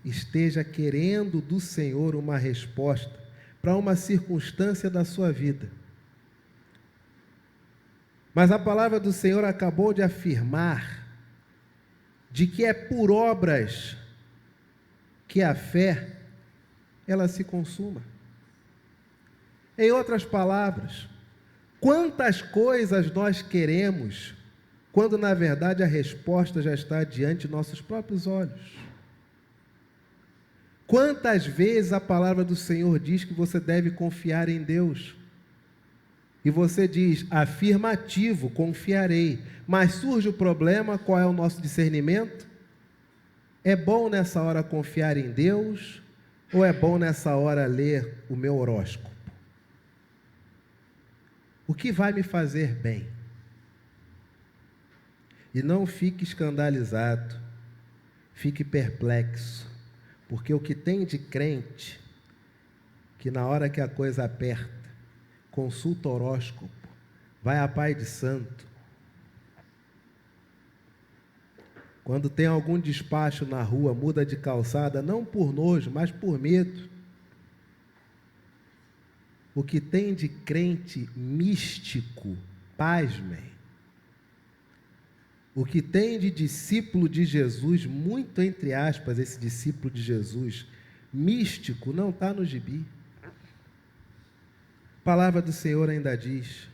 esteja querendo do Senhor uma resposta para uma circunstância da sua vida. Mas a palavra do Senhor acabou de afirmar de que é por obras que a fé, ela se consuma. Em outras palavras, quantas coisas nós queremos, quando na verdade a resposta já está diante de nossos próprios olhos? Quantas vezes a palavra do Senhor diz que você deve confiar em Deus? E você diz, afirmativo, confiarei. Mas surge o problema, qual é o nosso discernimento? É bom nessa hora confiar em Deus? Ou é bom nessa hora ler o meu horóscopo? O que vai me fazer bem? E não fique escandalizado, fique perplexo, porque o que tem de crente, que na hora que a coisa aperta, consulta horóscopo, vai a pai de santo. Quando tem algum despacho na rua, muda de calçada, não por nojo, mas por medo. O que tem de crente místico, pasmem. O que tem de discípulo de Jesus, muito entre aspas, esse discípulo de Jesus, místico, não está no gibi. A palavra do Senhor ainda diz: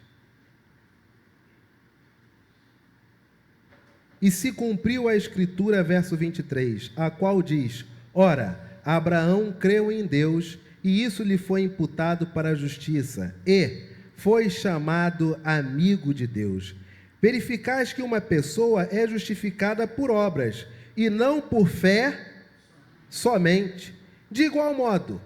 e se cumpriu a Escritura, verso 23, a qual diz: ora, Abraão creu em Deus, e isso lhe foi imputado para a justiça, e foi chamado amigo de Deus. Verificais que uma pessoa é justificada por obras, e não por fé somente. De igual modo,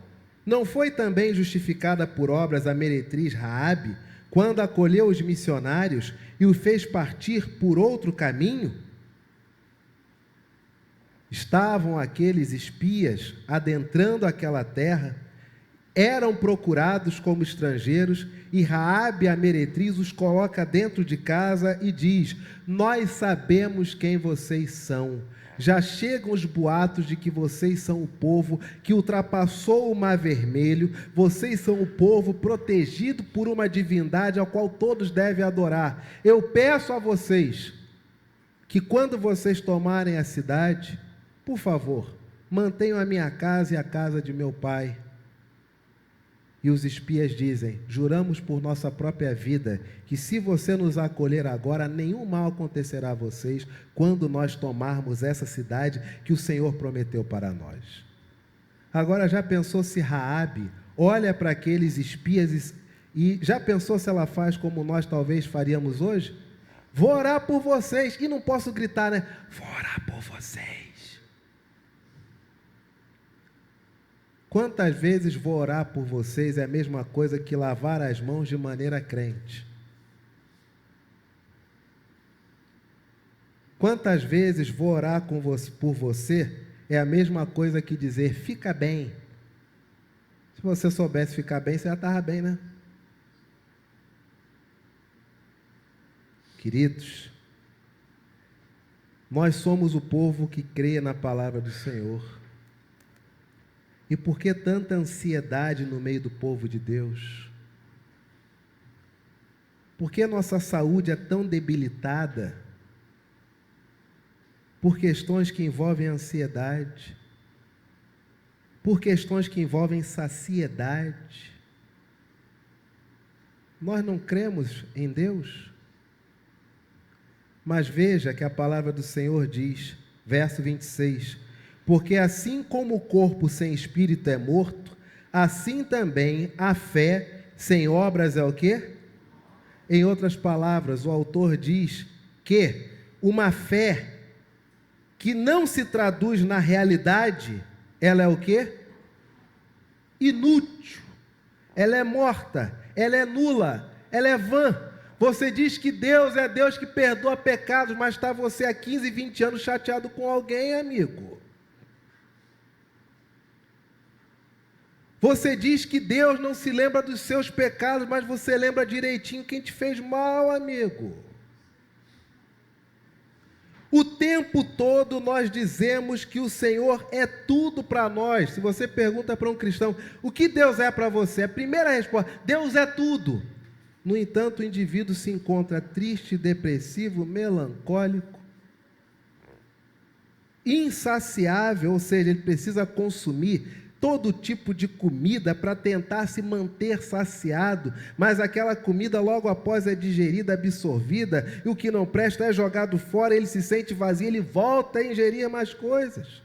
não foi também justificada por obras a meretriz Raabe, quando acolheu os missionários e o fez partir por outro caminho? Estavam aqueles espias adentrando aquela terra, eram procurados como estrangeiros, e Raabe, a meretriz, os coloca dentro de casa e diz: nós sabemos quem vocês são. Já chegam os boatos de que vocês são o povo que ultrapassou o Mar Vermelho, vocês são o povo protegido por uma divindade ao qual todos devem adorar. Eu peço a vocês que quando vocês tomarem a cidade, por favor, mantenham a minha casa e a casa de meu pai. E os espias dizem: juramos por nossa própria vida que se você nos acolher agora, nenhum mal acontecerá a vocês quando nós tomarmos essa cidade que o Senhor prometeu para nós. Agora, já pensou se Raabe olha para aqueles espias e já pensou se ela faz como nós talvez faríamos hoje? Vou orar por vocês. E não posso gritar, né? Vou orar por vocês. Quantas vezes vou orar por vocês é a mesma coisa que lavar as mãos de maneira crente? Quantas vezes vou orar por você é a mesma coisa que dizer fica bem? Se você soubesse ficar bem, você já estava bem, né? Queridos, nós somos o povo que crê na palavra do Senhor. E por que tanta ansiedade no meio do povo de Deus? Por que a nossa saúde é tão debilitada? por questões que envolvem ansiedade, por questões que envolvem saciedade. Nós não cremos em Deus? Mas veja que a palavra do Senhor diz, verso 26, porque assim como o corpo sem espírito é morto, assim também a fé sem obras é o quê? Em outras palavras, o autor diz que uma fé que não se traduz na realidade, ela é o quê? Inútil, ela é morta, ela é nula, ela é vã. Você diz que Deus é Deus que perdoa pecados, mas está você há 15, 20 anos chateado com alguém, amigo. Você diz que Deus não se lembra dos seus pecados, mas você lembra direitinho quem te fez mal, amigo. O tempo todo nós dizemos que o Senhor é tudo para nós. Se você pergunta para um cristão, o que Deus é para você? A primeira resposta, Deus é tudo. No entanto, o indivíduo se encontra triste, depressivo, melancólico, insaciável, ou seja, ele precisa consumir todo tipo de comida para tentar se manter saciado, mas aquela comida logo após é digerida, absorvida, e o que não presta é jogado fora, ele se sente vazio, ele volta a ingerir mais coisas.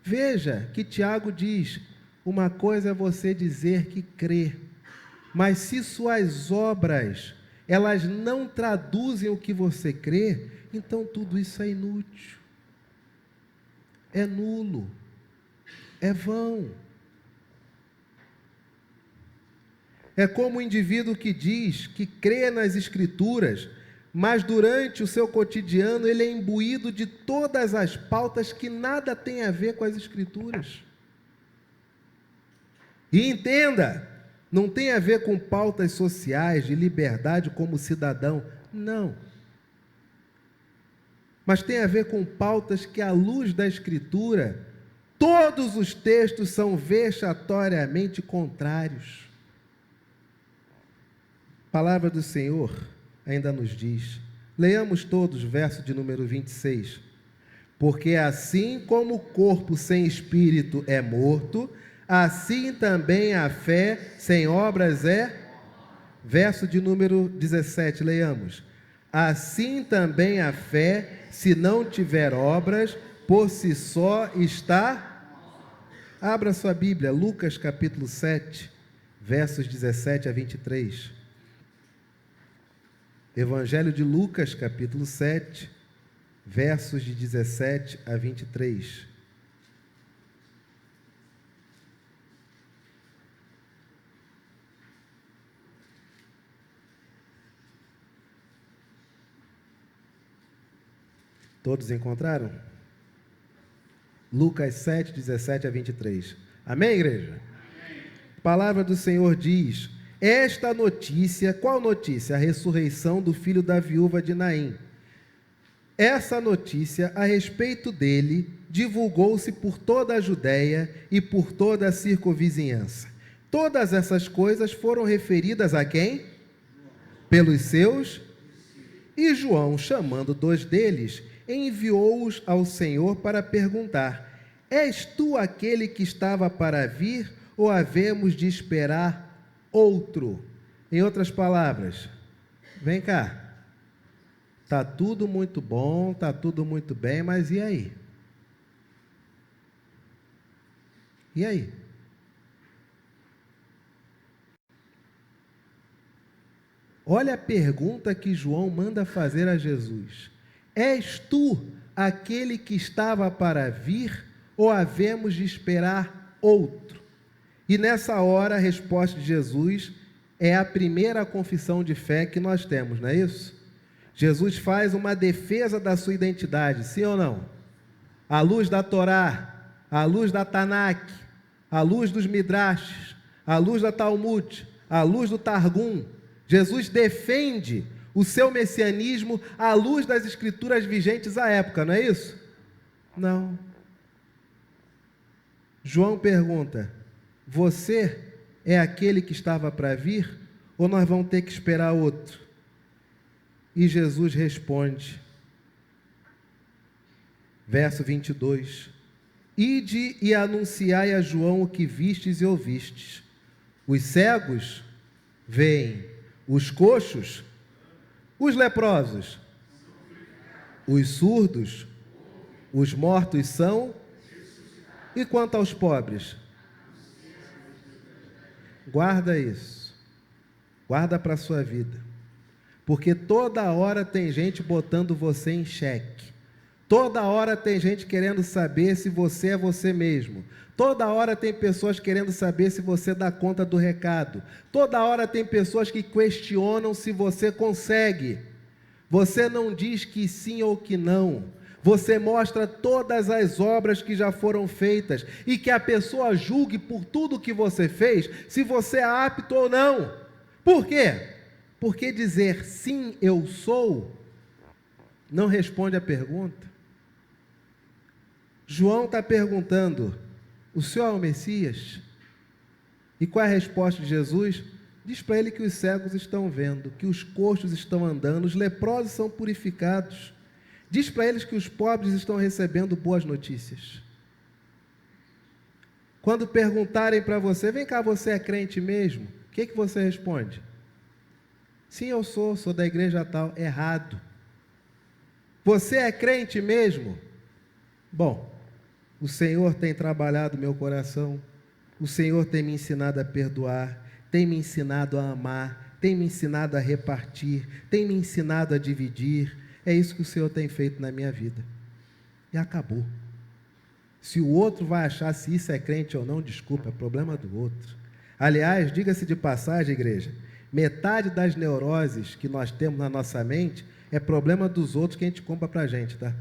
Veja que Tiago diz, uma coisa é você dizer que crê, mas se suas obras, elas não traduzem o que você crê, então tudo isso é inútil, é nulo, é vão. É como o indivíduo que diz que crê nas Escrituras, mas durante o seu cotidiano ele é imbuído de todas as pautas que nada tem a ver com as Escrituras. E entenda, não tem a ver com pautas sociais, de liberdade como cidadão, não. Mas tem a ver com pautas que, à luz da Escritura, todos os textos são vexatoriamente contrários. A palavra do Senhor ainda nos diz, leiamos todos o verso de número 26, porque assim como o corpo sem espírito é morto, assim também a fé sem obras é... Verso de número 17, leiamos, assim também a fé, se não tiver obras, por si só está... Abra sua Bíblia, Lucas capítulo 7, versos 17 a 23. Evangelho de Lucas capítulo 7, versos de 17 a 23. Todos encontraram? Lucas 7, 17 a 23. Amém, igreja? Amém. A palavra do Senhor diz, esta notícia, qual notícia? A ressurreição do filho da viúva de Naim. Essa notícia a respeito dele divulgou-se por toda a Judéia e por toda a circunvizinhança. Todas essas coisas foram referidas a quem? Pelos seus. E João, chamando 2 deles, enviou-os ao Senhor para perguntar, és tu aquele que estava para vir, ou havemos de esperar outro? Em outras palavras, vem cá, está tudo muito bom, está tudo muito bem, mas e aí? E aí? Olha a pergunta que João manda fazer a Jesus. És tu aquele que estava para vir, ou havemos de esperar outro? E nessa hora a resposta de Jesus é a primeira confissão de fé que nós temos, não é isso? Jesus faz uma defesa da sua identidade, sim ou não? À luz da Torá, à luz da Tanakh, à luz dos Midrashes, à luz da Talmud, à luz do Targum, Jesus defende o seu messianismo à luz das escrituras vigentes à época, não é isso? Não. João pergunta, você é aquele que estava para vir, ou nós vamos ter que esperar outro? E Jesus responde, Verso 22. Ide e anunciai a João o que vistes e ouvistes. Os cegos veem, os coxos, os leprosos, os surdos, os mortos são, e quanto aos pobres? Guarda isso, guarda para a sua vida, porque toda hora tem gente botando você em xeque, toda hora tem gente querendo saber se você é você mesmo, toda hora tem pessoas querendo saber se você dá conta do recado, toda hora tem pessoas que questionam se você consegue. Você não diz que sim ou que não, você mostra todas as obras que já foram feitas e que a pessoa julgue por tudo que você fez, se você é apto ou não. Por quê? Porque dizer sim, eu sou, não responde a pergunta. João está perguntando, o Senhor é o Messias? E qual é a resposta de Jesus? Diz para ele que os cegos estão vendo, que os coxos estão andando, os leprosos são purificados. Diz para eles que os pobres estão recebendo boas notícias. Quando perguntarem para você, vem cá, você é crente mesmo? O que você responde? Sim, eu sou da igreja tal. Errado. Você é crente mesmo? Bom, o Senhor tem trabalhado meu coração, o Senhor tem me ensinado a perdoar, tem me ensinado a amar, tem me ensinado a repartir, tem me ensinado a dividir. É isso que o Senhor tem feito na minha vida. E acabou. Se o outro vai achar se isso é crente ou não, desculpa, é problema do outro. Aliás, diga-se de passagem, igreja, metade das neuroses que nós temos na nossa mente é problema dos outros que a gente compra pra gente, tá?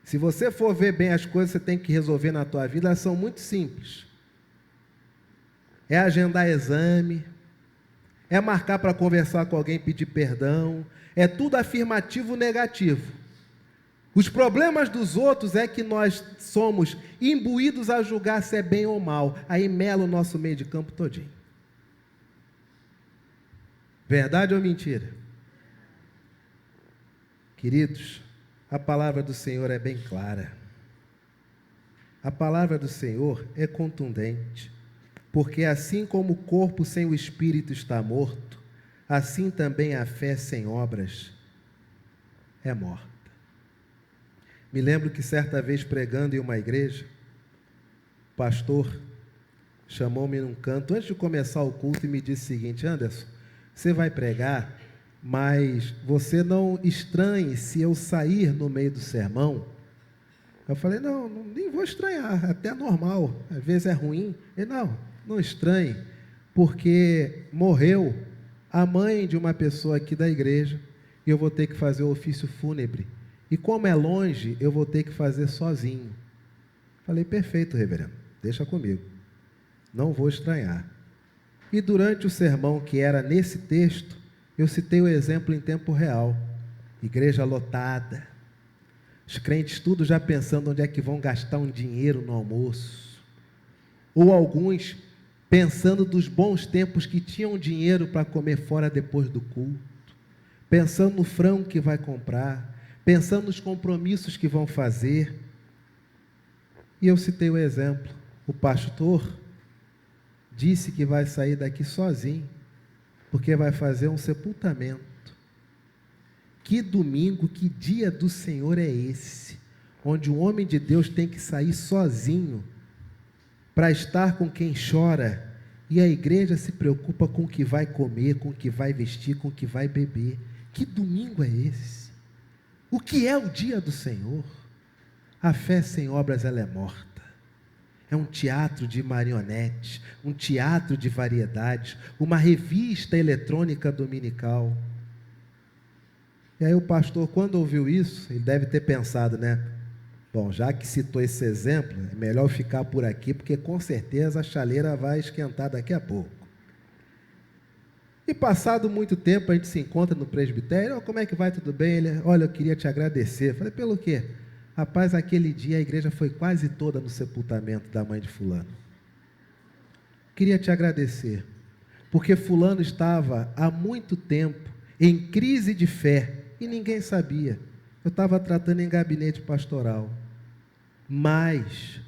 Se você for ver bem as coisas que você tem que resolver na tua vida, elas são muito simples. É agendar exame, é marcar para conversar com alguém, pedir perdão, é tudo afirmativo negativo. Os problemas dos outros é que nós somos imbuídos a julgar se é bem ou mal, aí mela o nosso meio de campo todinho. Verdade ou mentira? Queridos, a palavra do Senhor é bem clara. A palavra do Senhor é contundente. Porque assim como o corpo sem o espírito está morto, assim também a fé sem obras é morta. Me lembro que certa vez pregando em uma igreja, o pastor chamou-me num canto antes de começar o culto e me disse o seguinte: Anderson, você vai pregar, mas você não estranhe se eu sair no meio do sermão. Eu falei, não, nem vou estranhar, até é normal, às vezes é ruim. Ele, não estranhe, porque morreu a mãe de uma pessoa aqui da igreja e eu vou ter que fazer o ofício fúnebre. E como é longe, eu vou ter que fazer sozinho. Falei, perfeito, reverendo, deixa comigo. Não vou estranhar. E durante o sermão que era nesse texto, eu citei o exemplo em tempo real. Igreja lotada. Os crentes tudo já pensando onde é que vão gastar um dinheiro no almoço. Ou alguns pensando dos bons tempos que tinham dinheiro para comer fora depois do culto, pensando no frango que vai comprar, pensando nos compromissos que vão fazer. E eu citei o exemplo, o pastor disse que vai sair daqui sozinho, porque vai fazer um sepultamento. Que domingo, que dia do Senhor é esse, onde um homem de Deus tem que sair sozinho, para estar com quem chora, e a igreja se preocupa com o que vai comer, com o que vai vestir, com o que vai beber. Que domingo é esse? O que é o dia do Senhor? A fé sem obras, ela é morta. É um teatro de marionetes, um teatro de variedades, uma revista eletrônica dominical. E aí o pastor, quando ouviu isso, ele deve ter pensado, né? Bom, já que citou esse exemplo, é melhor eu ficar por aqui, porque com certeza a chaleira vai esquentar daqui a pouco. E passado muito tempo, a gente se encontra no presbitério. Como é que vai? Tudo bem? Ele, olha, eu queria te agradecer. Eu falei, pelo quê? Rapaz, aquele dia a igreja foi quase toda no sepultamento da mãe de fulano. Queria te agradecer, porque fulano estava há muito tempo em crise de fé e ninguém sabia. Eu estava tratando em gabinete pastoral. Mas,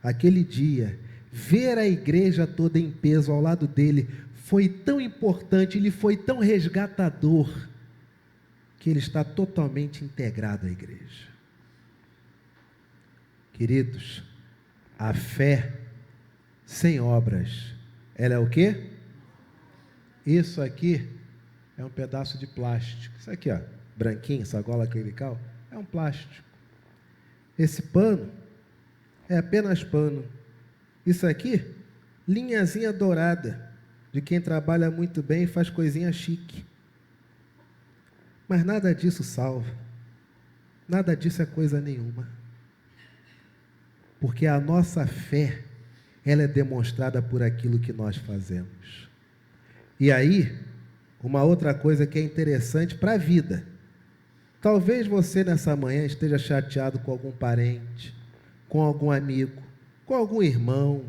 aquele dia, ver a igreja toda em peso ao lado dele foi tão importante, ele foi tão resgatador, que ele está totalmente integrado à igreja. Queridos, a fé sem obras, ela é o quê? Isso aqui é um pedaço de plástico. Isso aqui, ó, branquinho, essa gola clerical, é um plástico. Esse pano é apenas pano. Isso aqui, linhazinha dourada, de quem trabalha muito bem e faz coisinha chique. Mas nada disso salva. Nada disso é coisa nenhuma. Porque a nossa fé, ela é demonstrada por aquilo que nós fazemos. E aí, uma outra coisa que é interessante para a vida. Talvez você nessa manhã esteja chateado com algum parente, com algum amigo, com algum irmão,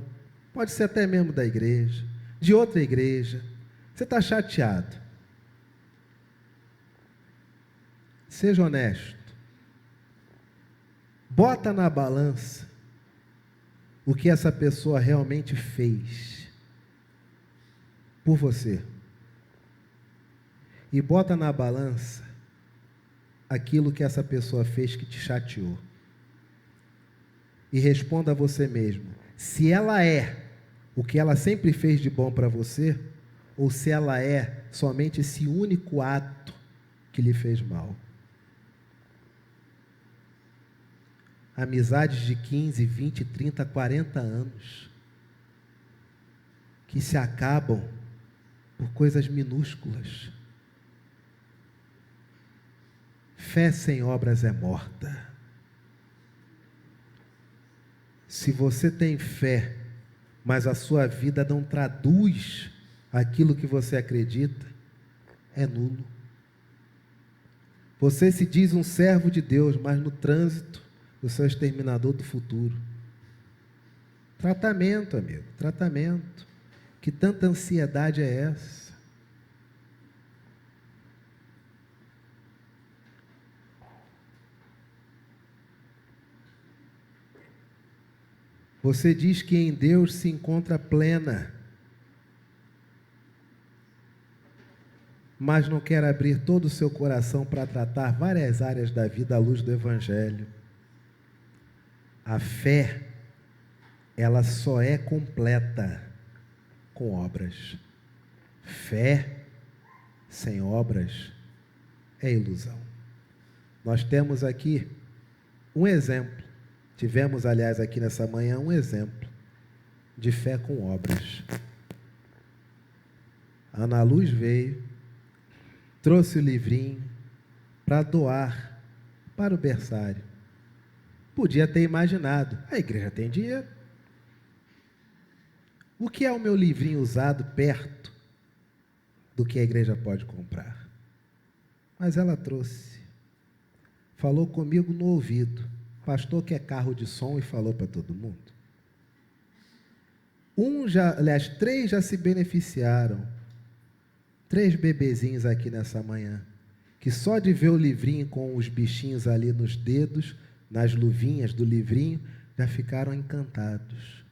pode ser até mesmo da igreja, de outra igreja. Você está chateado. Seja honesto. Bota na balança o que essa pessoa realmente fez por você. E bota na balança aquilo que essa pessoa fez que te chateou. E responda a você mesmo, se ela é o que ela sempre fez de bom para você, ou se ela é somente esse único ato que lhe fez mal. Amizades de 15, 20, 30, 40 anos, que se acabam por coisas minúsculas. Fé sem obras é morta. Se você tem fé, mas a sua vida não traduz aquilo que você acredita, é nulo. Você se diz um servo de Deus, mas no trânsito, você é o exterminador do futuro. Tratamento, amigo, tratamento. Que tanta ansiedade é essa? Você diz que em Deus se encontra plena, mas não quer abrir todo o seu coração para tratar várias áreas da vida à luz do Evangelho. A fé, ela só é completa com obras. Fé sem obras é ilusão. Nós temos aqui um exemplo. Tivemos, aliás, aqui nessa manhã, um exemplo de fé com obras. A Ana Luz veio, trouxe o livrinho para doar para o berçário. Podia ter imaginado, a igreja tem dinheiro. O que é o meu livrinho usado perto do que a igreja pode comprar? Mas ela trouxe. Falou comigo no ouvido. Pastor quer carro de som e falou para todo mundo. Três já se beneficiaram. 3 bebezinhos aqui nessa manhã, que só de ver o livrinho com os bichinhos ali nos dedos, nas luvinhas do livrinho, já ficaram encantados.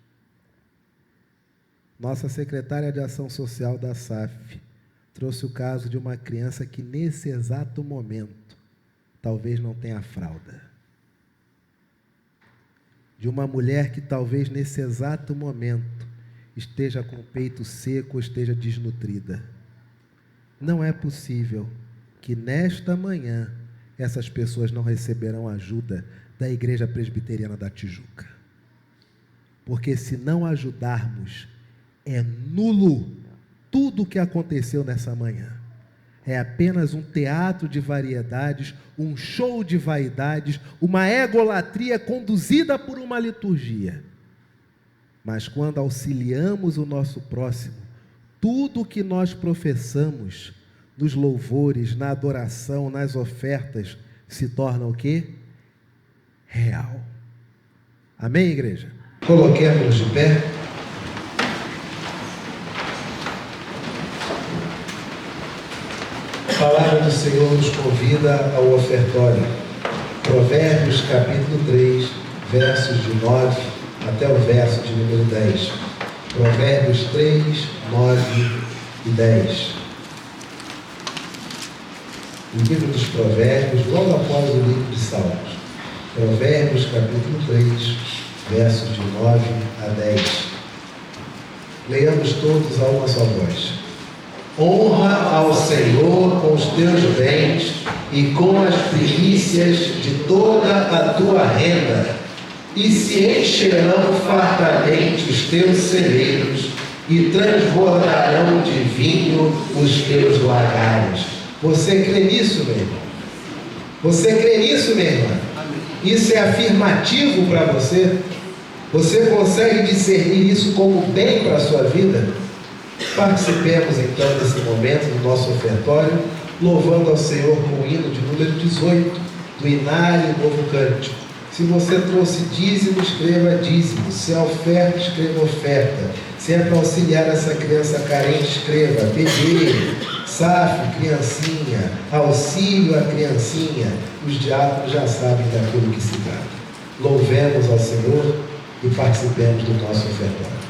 Nossa secretária de Ação Social da SAF trouxe o caso de uma criança que nesse exato momento talvez não tenha fralda. De uma mulher que talvez nesse exato momento esteja com o peito seco ou esteja desnutrida. Não é possível que nesta manhã essas pessoas não receberão ajuda da Igreja Presbiteriana da Tijuca. Porque se não ajudarmos, é nulo tudo o que aconteceu nessa manhã. É apenas um teatro de variedades, um show de vaidades, uma egolatria conduzida por uma liturgia. Mas quando auxiliamos o nosso próximo, tudo o que nós professamos nos louvores, na adoração, nas ofertas, se torna o quê? Real. Amém, igreja? Coloquemos de pé. A palavra do Senhor nos convida ao ofertório. Provérbios capítulo 3, versos de 9 até o verso de número 10. Provérbios 3, 9 e 10. O livro dos Provérbios, logo após o livro de Salmos. Provérbios capítulo 3, versos de 9 a 10. Leiamos todos a uma só voz. Honra ao Senhor com os teus bens e com as primícias de toda a tua renda, e se encherão fartamente os teus celeiros, e transbordarão de vinho os teus lagares. Você crê nisso, meu irmão? Você crê nisso, minha irmã? Isso é afirmativo para você? Você consegue discernir isso como bem para a sua vida? Participemos então desse momento do nosso ofertório, louvando ao Senhor com o hino de número 18, do Inário Novo Cântico. Se você trouxe dízimo, escreva dízimo. Se é oferta, escreva oferta. Se é para auxiliar essa criança carente, escreva PB, SAF, criancinha, auxílio à criancinha. Os diáconos já sabem daquilo que se trata. Louvemos ao Senhor e participemos do nosso ofertório.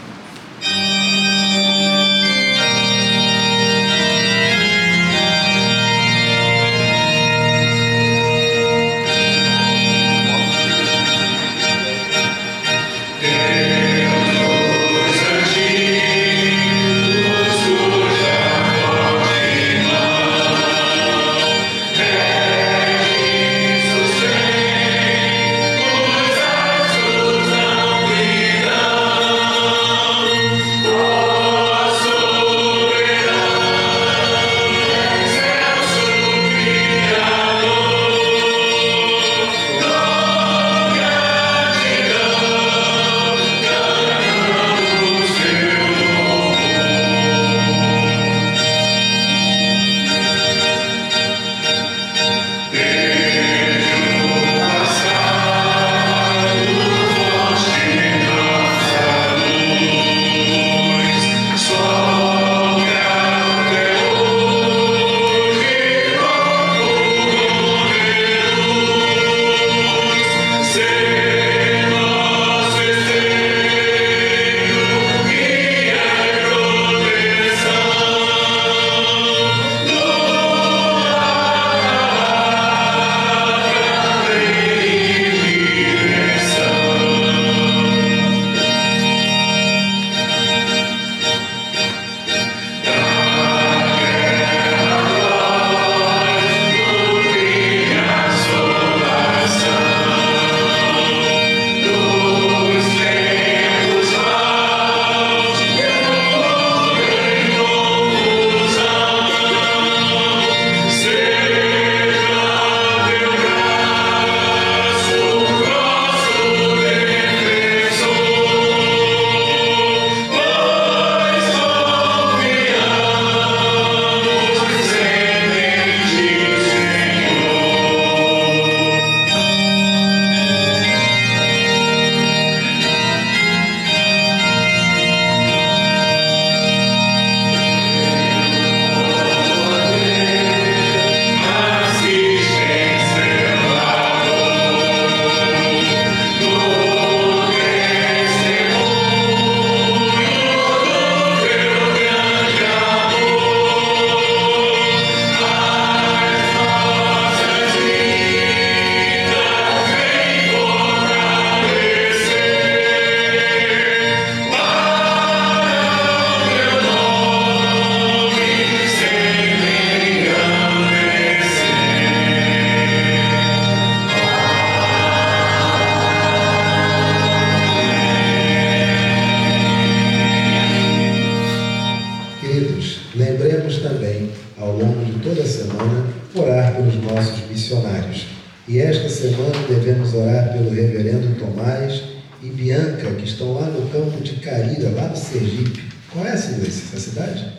E esta semana devemos orar pelo reverendo Tomás e Bianca, que estão lá no campo de Carira, lá no Sergipe. Conhece essa cidade?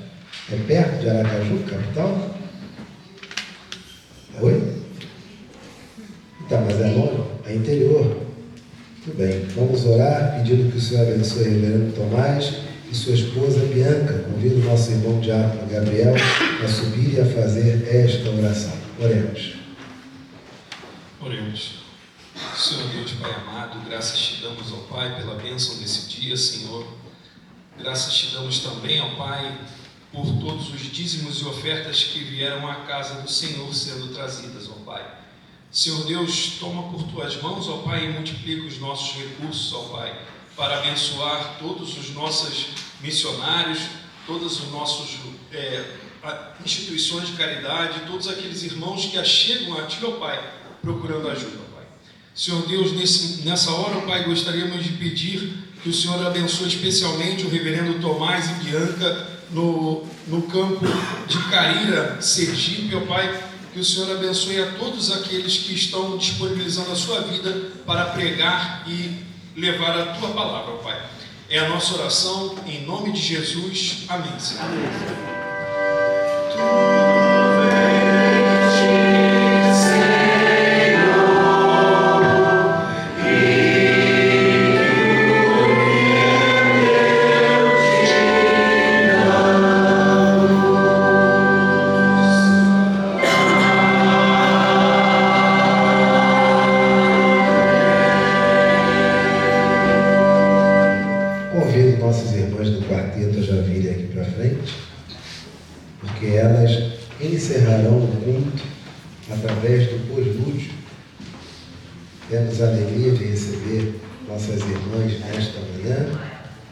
É perto de Aracaju, capital? Oi? Tá, mas é longe? É interior. Tudo bem, vamos orar pedindo que o Senhor abençoe o reverendo Tomás e sua esposa Bianca. Convido o nosso irmão diácono Gabriel a subir e a fazer esta oração. Oremos. Oremos. Senhor Deus, Pai amado, graças te damos, ó Pai, pela bênção desse dia, Senhor. Graças te damos também, ó Pai, por todos os dízimos e ofertas que vieram à casa do Senhor sendo trazidas, ó Pai. Senhor Deus, toma por tuas mãos, ó Pai, e multiplica os nossos recursos, ó Pai, para abençoar todos os nossos missionários, todas as nossas instituições de caridade, todos aqueles irmãos que achegam a Ti, ó Pai, procurando ajuda, ó Pai. Senhor Deus, nessa hora, ó Pai, gostaríamos de pedir que o Senhor abençoe especialmente o reverendo Tomás e Bianca no campo de Caíra, Sergipe, ó Pai, que o Senhor abençoe a todos aqueles que estão disponibilizando a sua vida para pregar e levar a Tua palavra, ó Pai. É a nossa oração, em nome de Jesus. Amém, Senhor. Amém. Nossas irmãs do quarteto já virem aqui para frente, porque elas encerrarão o culto através do pós-lúdio. Temos a alegria de receber nossas irmãs nesta manhã.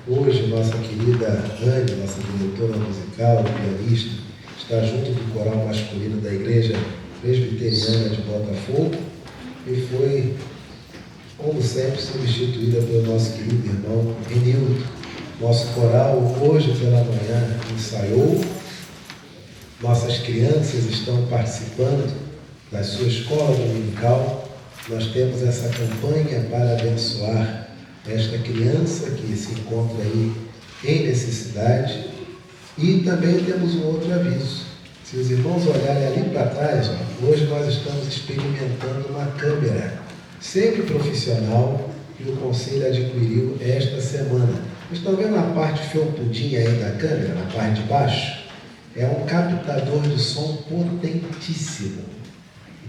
Hoje, nossa querida Anne, nossa diretora musical, pianista, está junto do coral masculino da Igreja Presbiteriana de Botafogo e foi, como sempre, substituída pelo nosso querido irmão Renildo. Nosso coral hoje pela manhã ensaiou, nossas crianças estão participando da sua escola dominical. Nós temos essa campanha para abençoar esta criança que se encontra aí em necessidade. E também temos um outro aviso. Se os irmãos olharem ali para trás, hoje nós estamos experimentando uma câmera sempre profissional que o Conselho adquiriu esta semana. Estão vendo a parte felpudinha aí da câmera, na parte de baixo? É um captador de som potentíssimo.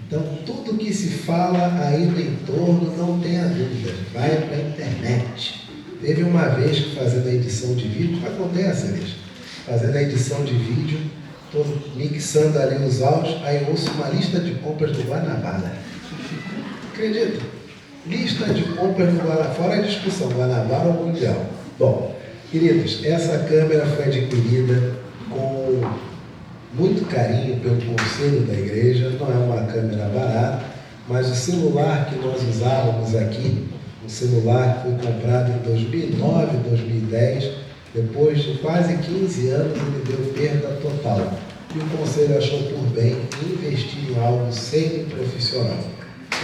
Então, tudo que se fala aí no entorno, não tenha dúvida, vai para a internet. Teve uma vez que fazendo a edição de vídeo, acontece, Elias, fazendo a edição de vídeo, estou mixando ali os áudios, aí ouço uma lista de compras do Guanabara. Acredita? Lista de compras do Guanabara, fora a discussão, Guanabara ou Mundial. Bom, queridos, essa câmera foi adquirida com muito carinho pelo conselho da igreja. Não é uma câmera barata, mas o celular que nós usávamos aqui, um celular que foi comprado em 2009, 2010, depois de quase 15 anos ele deu perda total. E o conselho achou por bem investir em algo semi-profissional.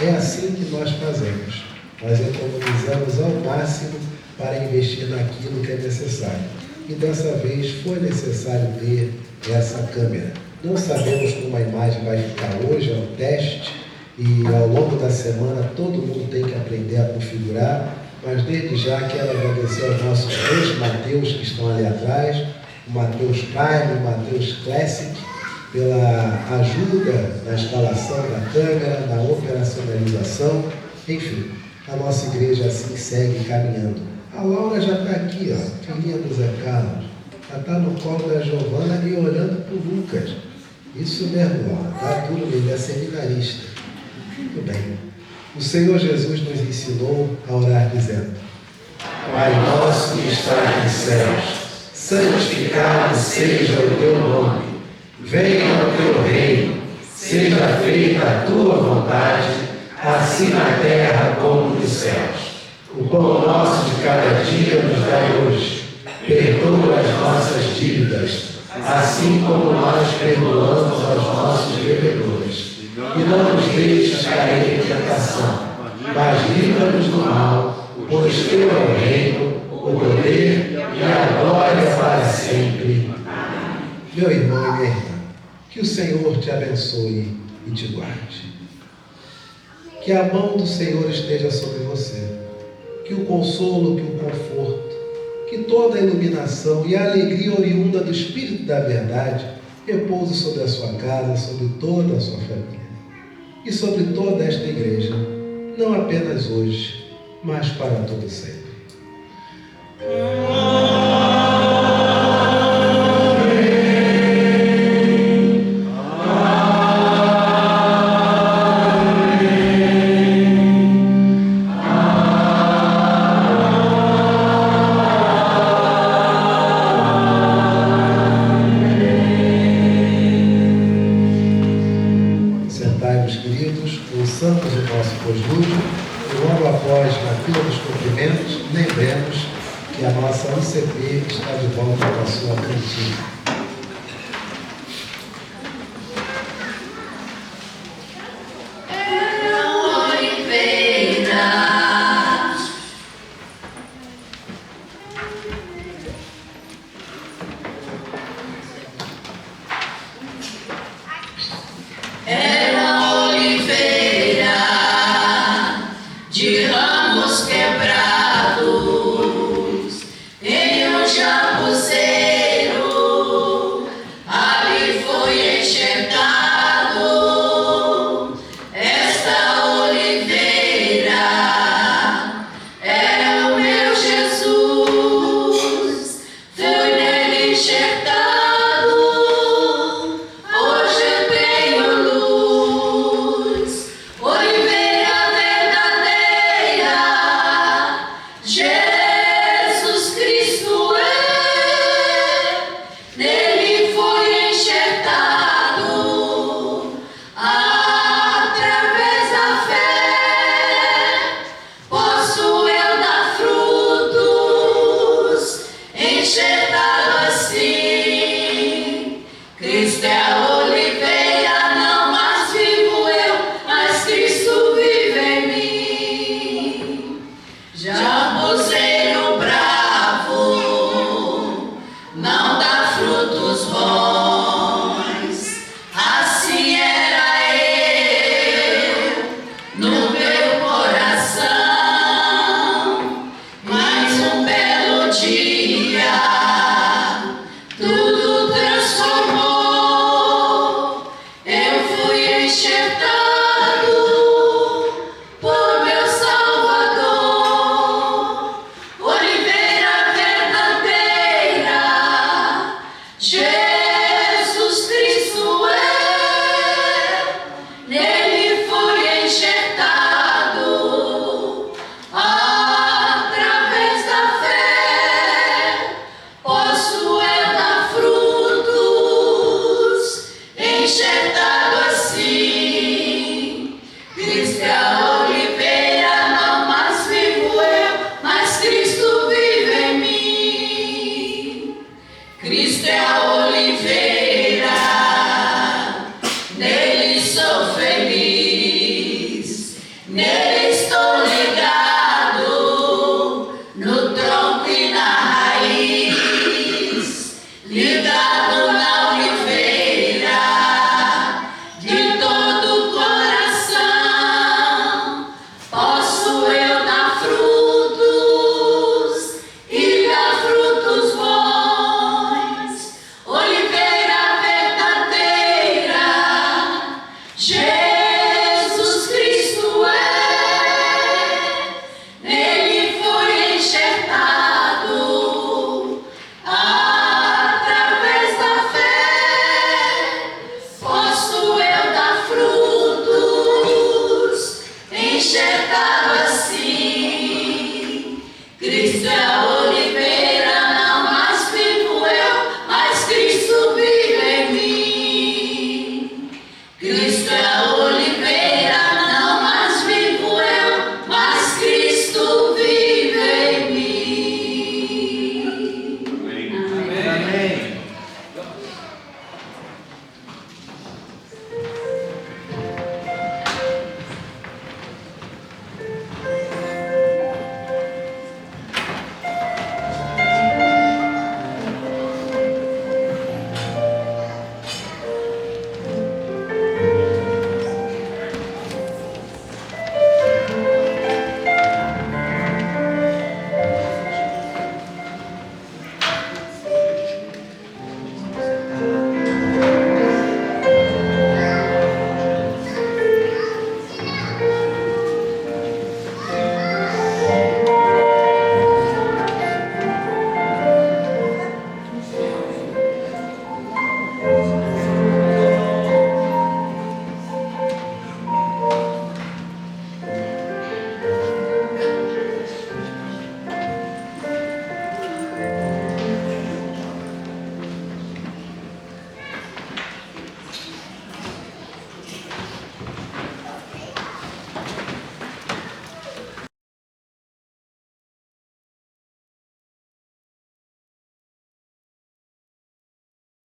É assim que nós fazemos. Nós economizamos ao máximo para investir naquilo que é necessário. E dessa vez foi necessário ter essa câmera. Não sabemos como a imagem vai ficar hoje, é um teste, e ao longo da semana todo mundo tem que aprender a configurar, mas desde já quero agradecer aos nossos dois Mateus que estão ali atrás, o Mateus Prime e o Mateus Classic, pela ajuda na instalação da câmera, na operacionalização, enfim, a nossa igreja assim segue caminhando. A Laura já está aqui, ó, filhinha do Zé Carlos, já está no colo da Giovana e olhando para o Lucas. Isso mesmo, Laura, está tudo bem, ele é seminarista. Muito bem. O Senhor Jesus nos ensinou a orar dizendo: Pai nosso que estás nos céus, santificado seja o teu nome. Venha o teu reino, seja feita a tua vontade, assim na terra como nos céus. O pão nosso de cada dia nos dai hoje. Perdoa as nossas dívidas, assim como nós perdoamos aos nossos devedores. E não nos deixes cair em tentação, mas livra-nos do mal, pois teu é o reino, o poder e a glória para sempre. Meu irmão e minha irmã, que o Senhor te abençoe e te guarde. Que a mão do Senhor esteja sobre você. Que o consolo, que o conforto, que toda a iluminação e a alegria oriunda do Espírito da verdade repouse sobre a sua casa, sobre toda a sua família e sobre toda esta igreja. não apenas hoje, mas para todo sempre. Sentai-vos, queridos, ouçamos o nosso pós-lúdio e logo após, na fila dos cumprimentos, lembremos que a nossa UCP está de volta para a sua cantina. Era oliveira de ramos quebrados.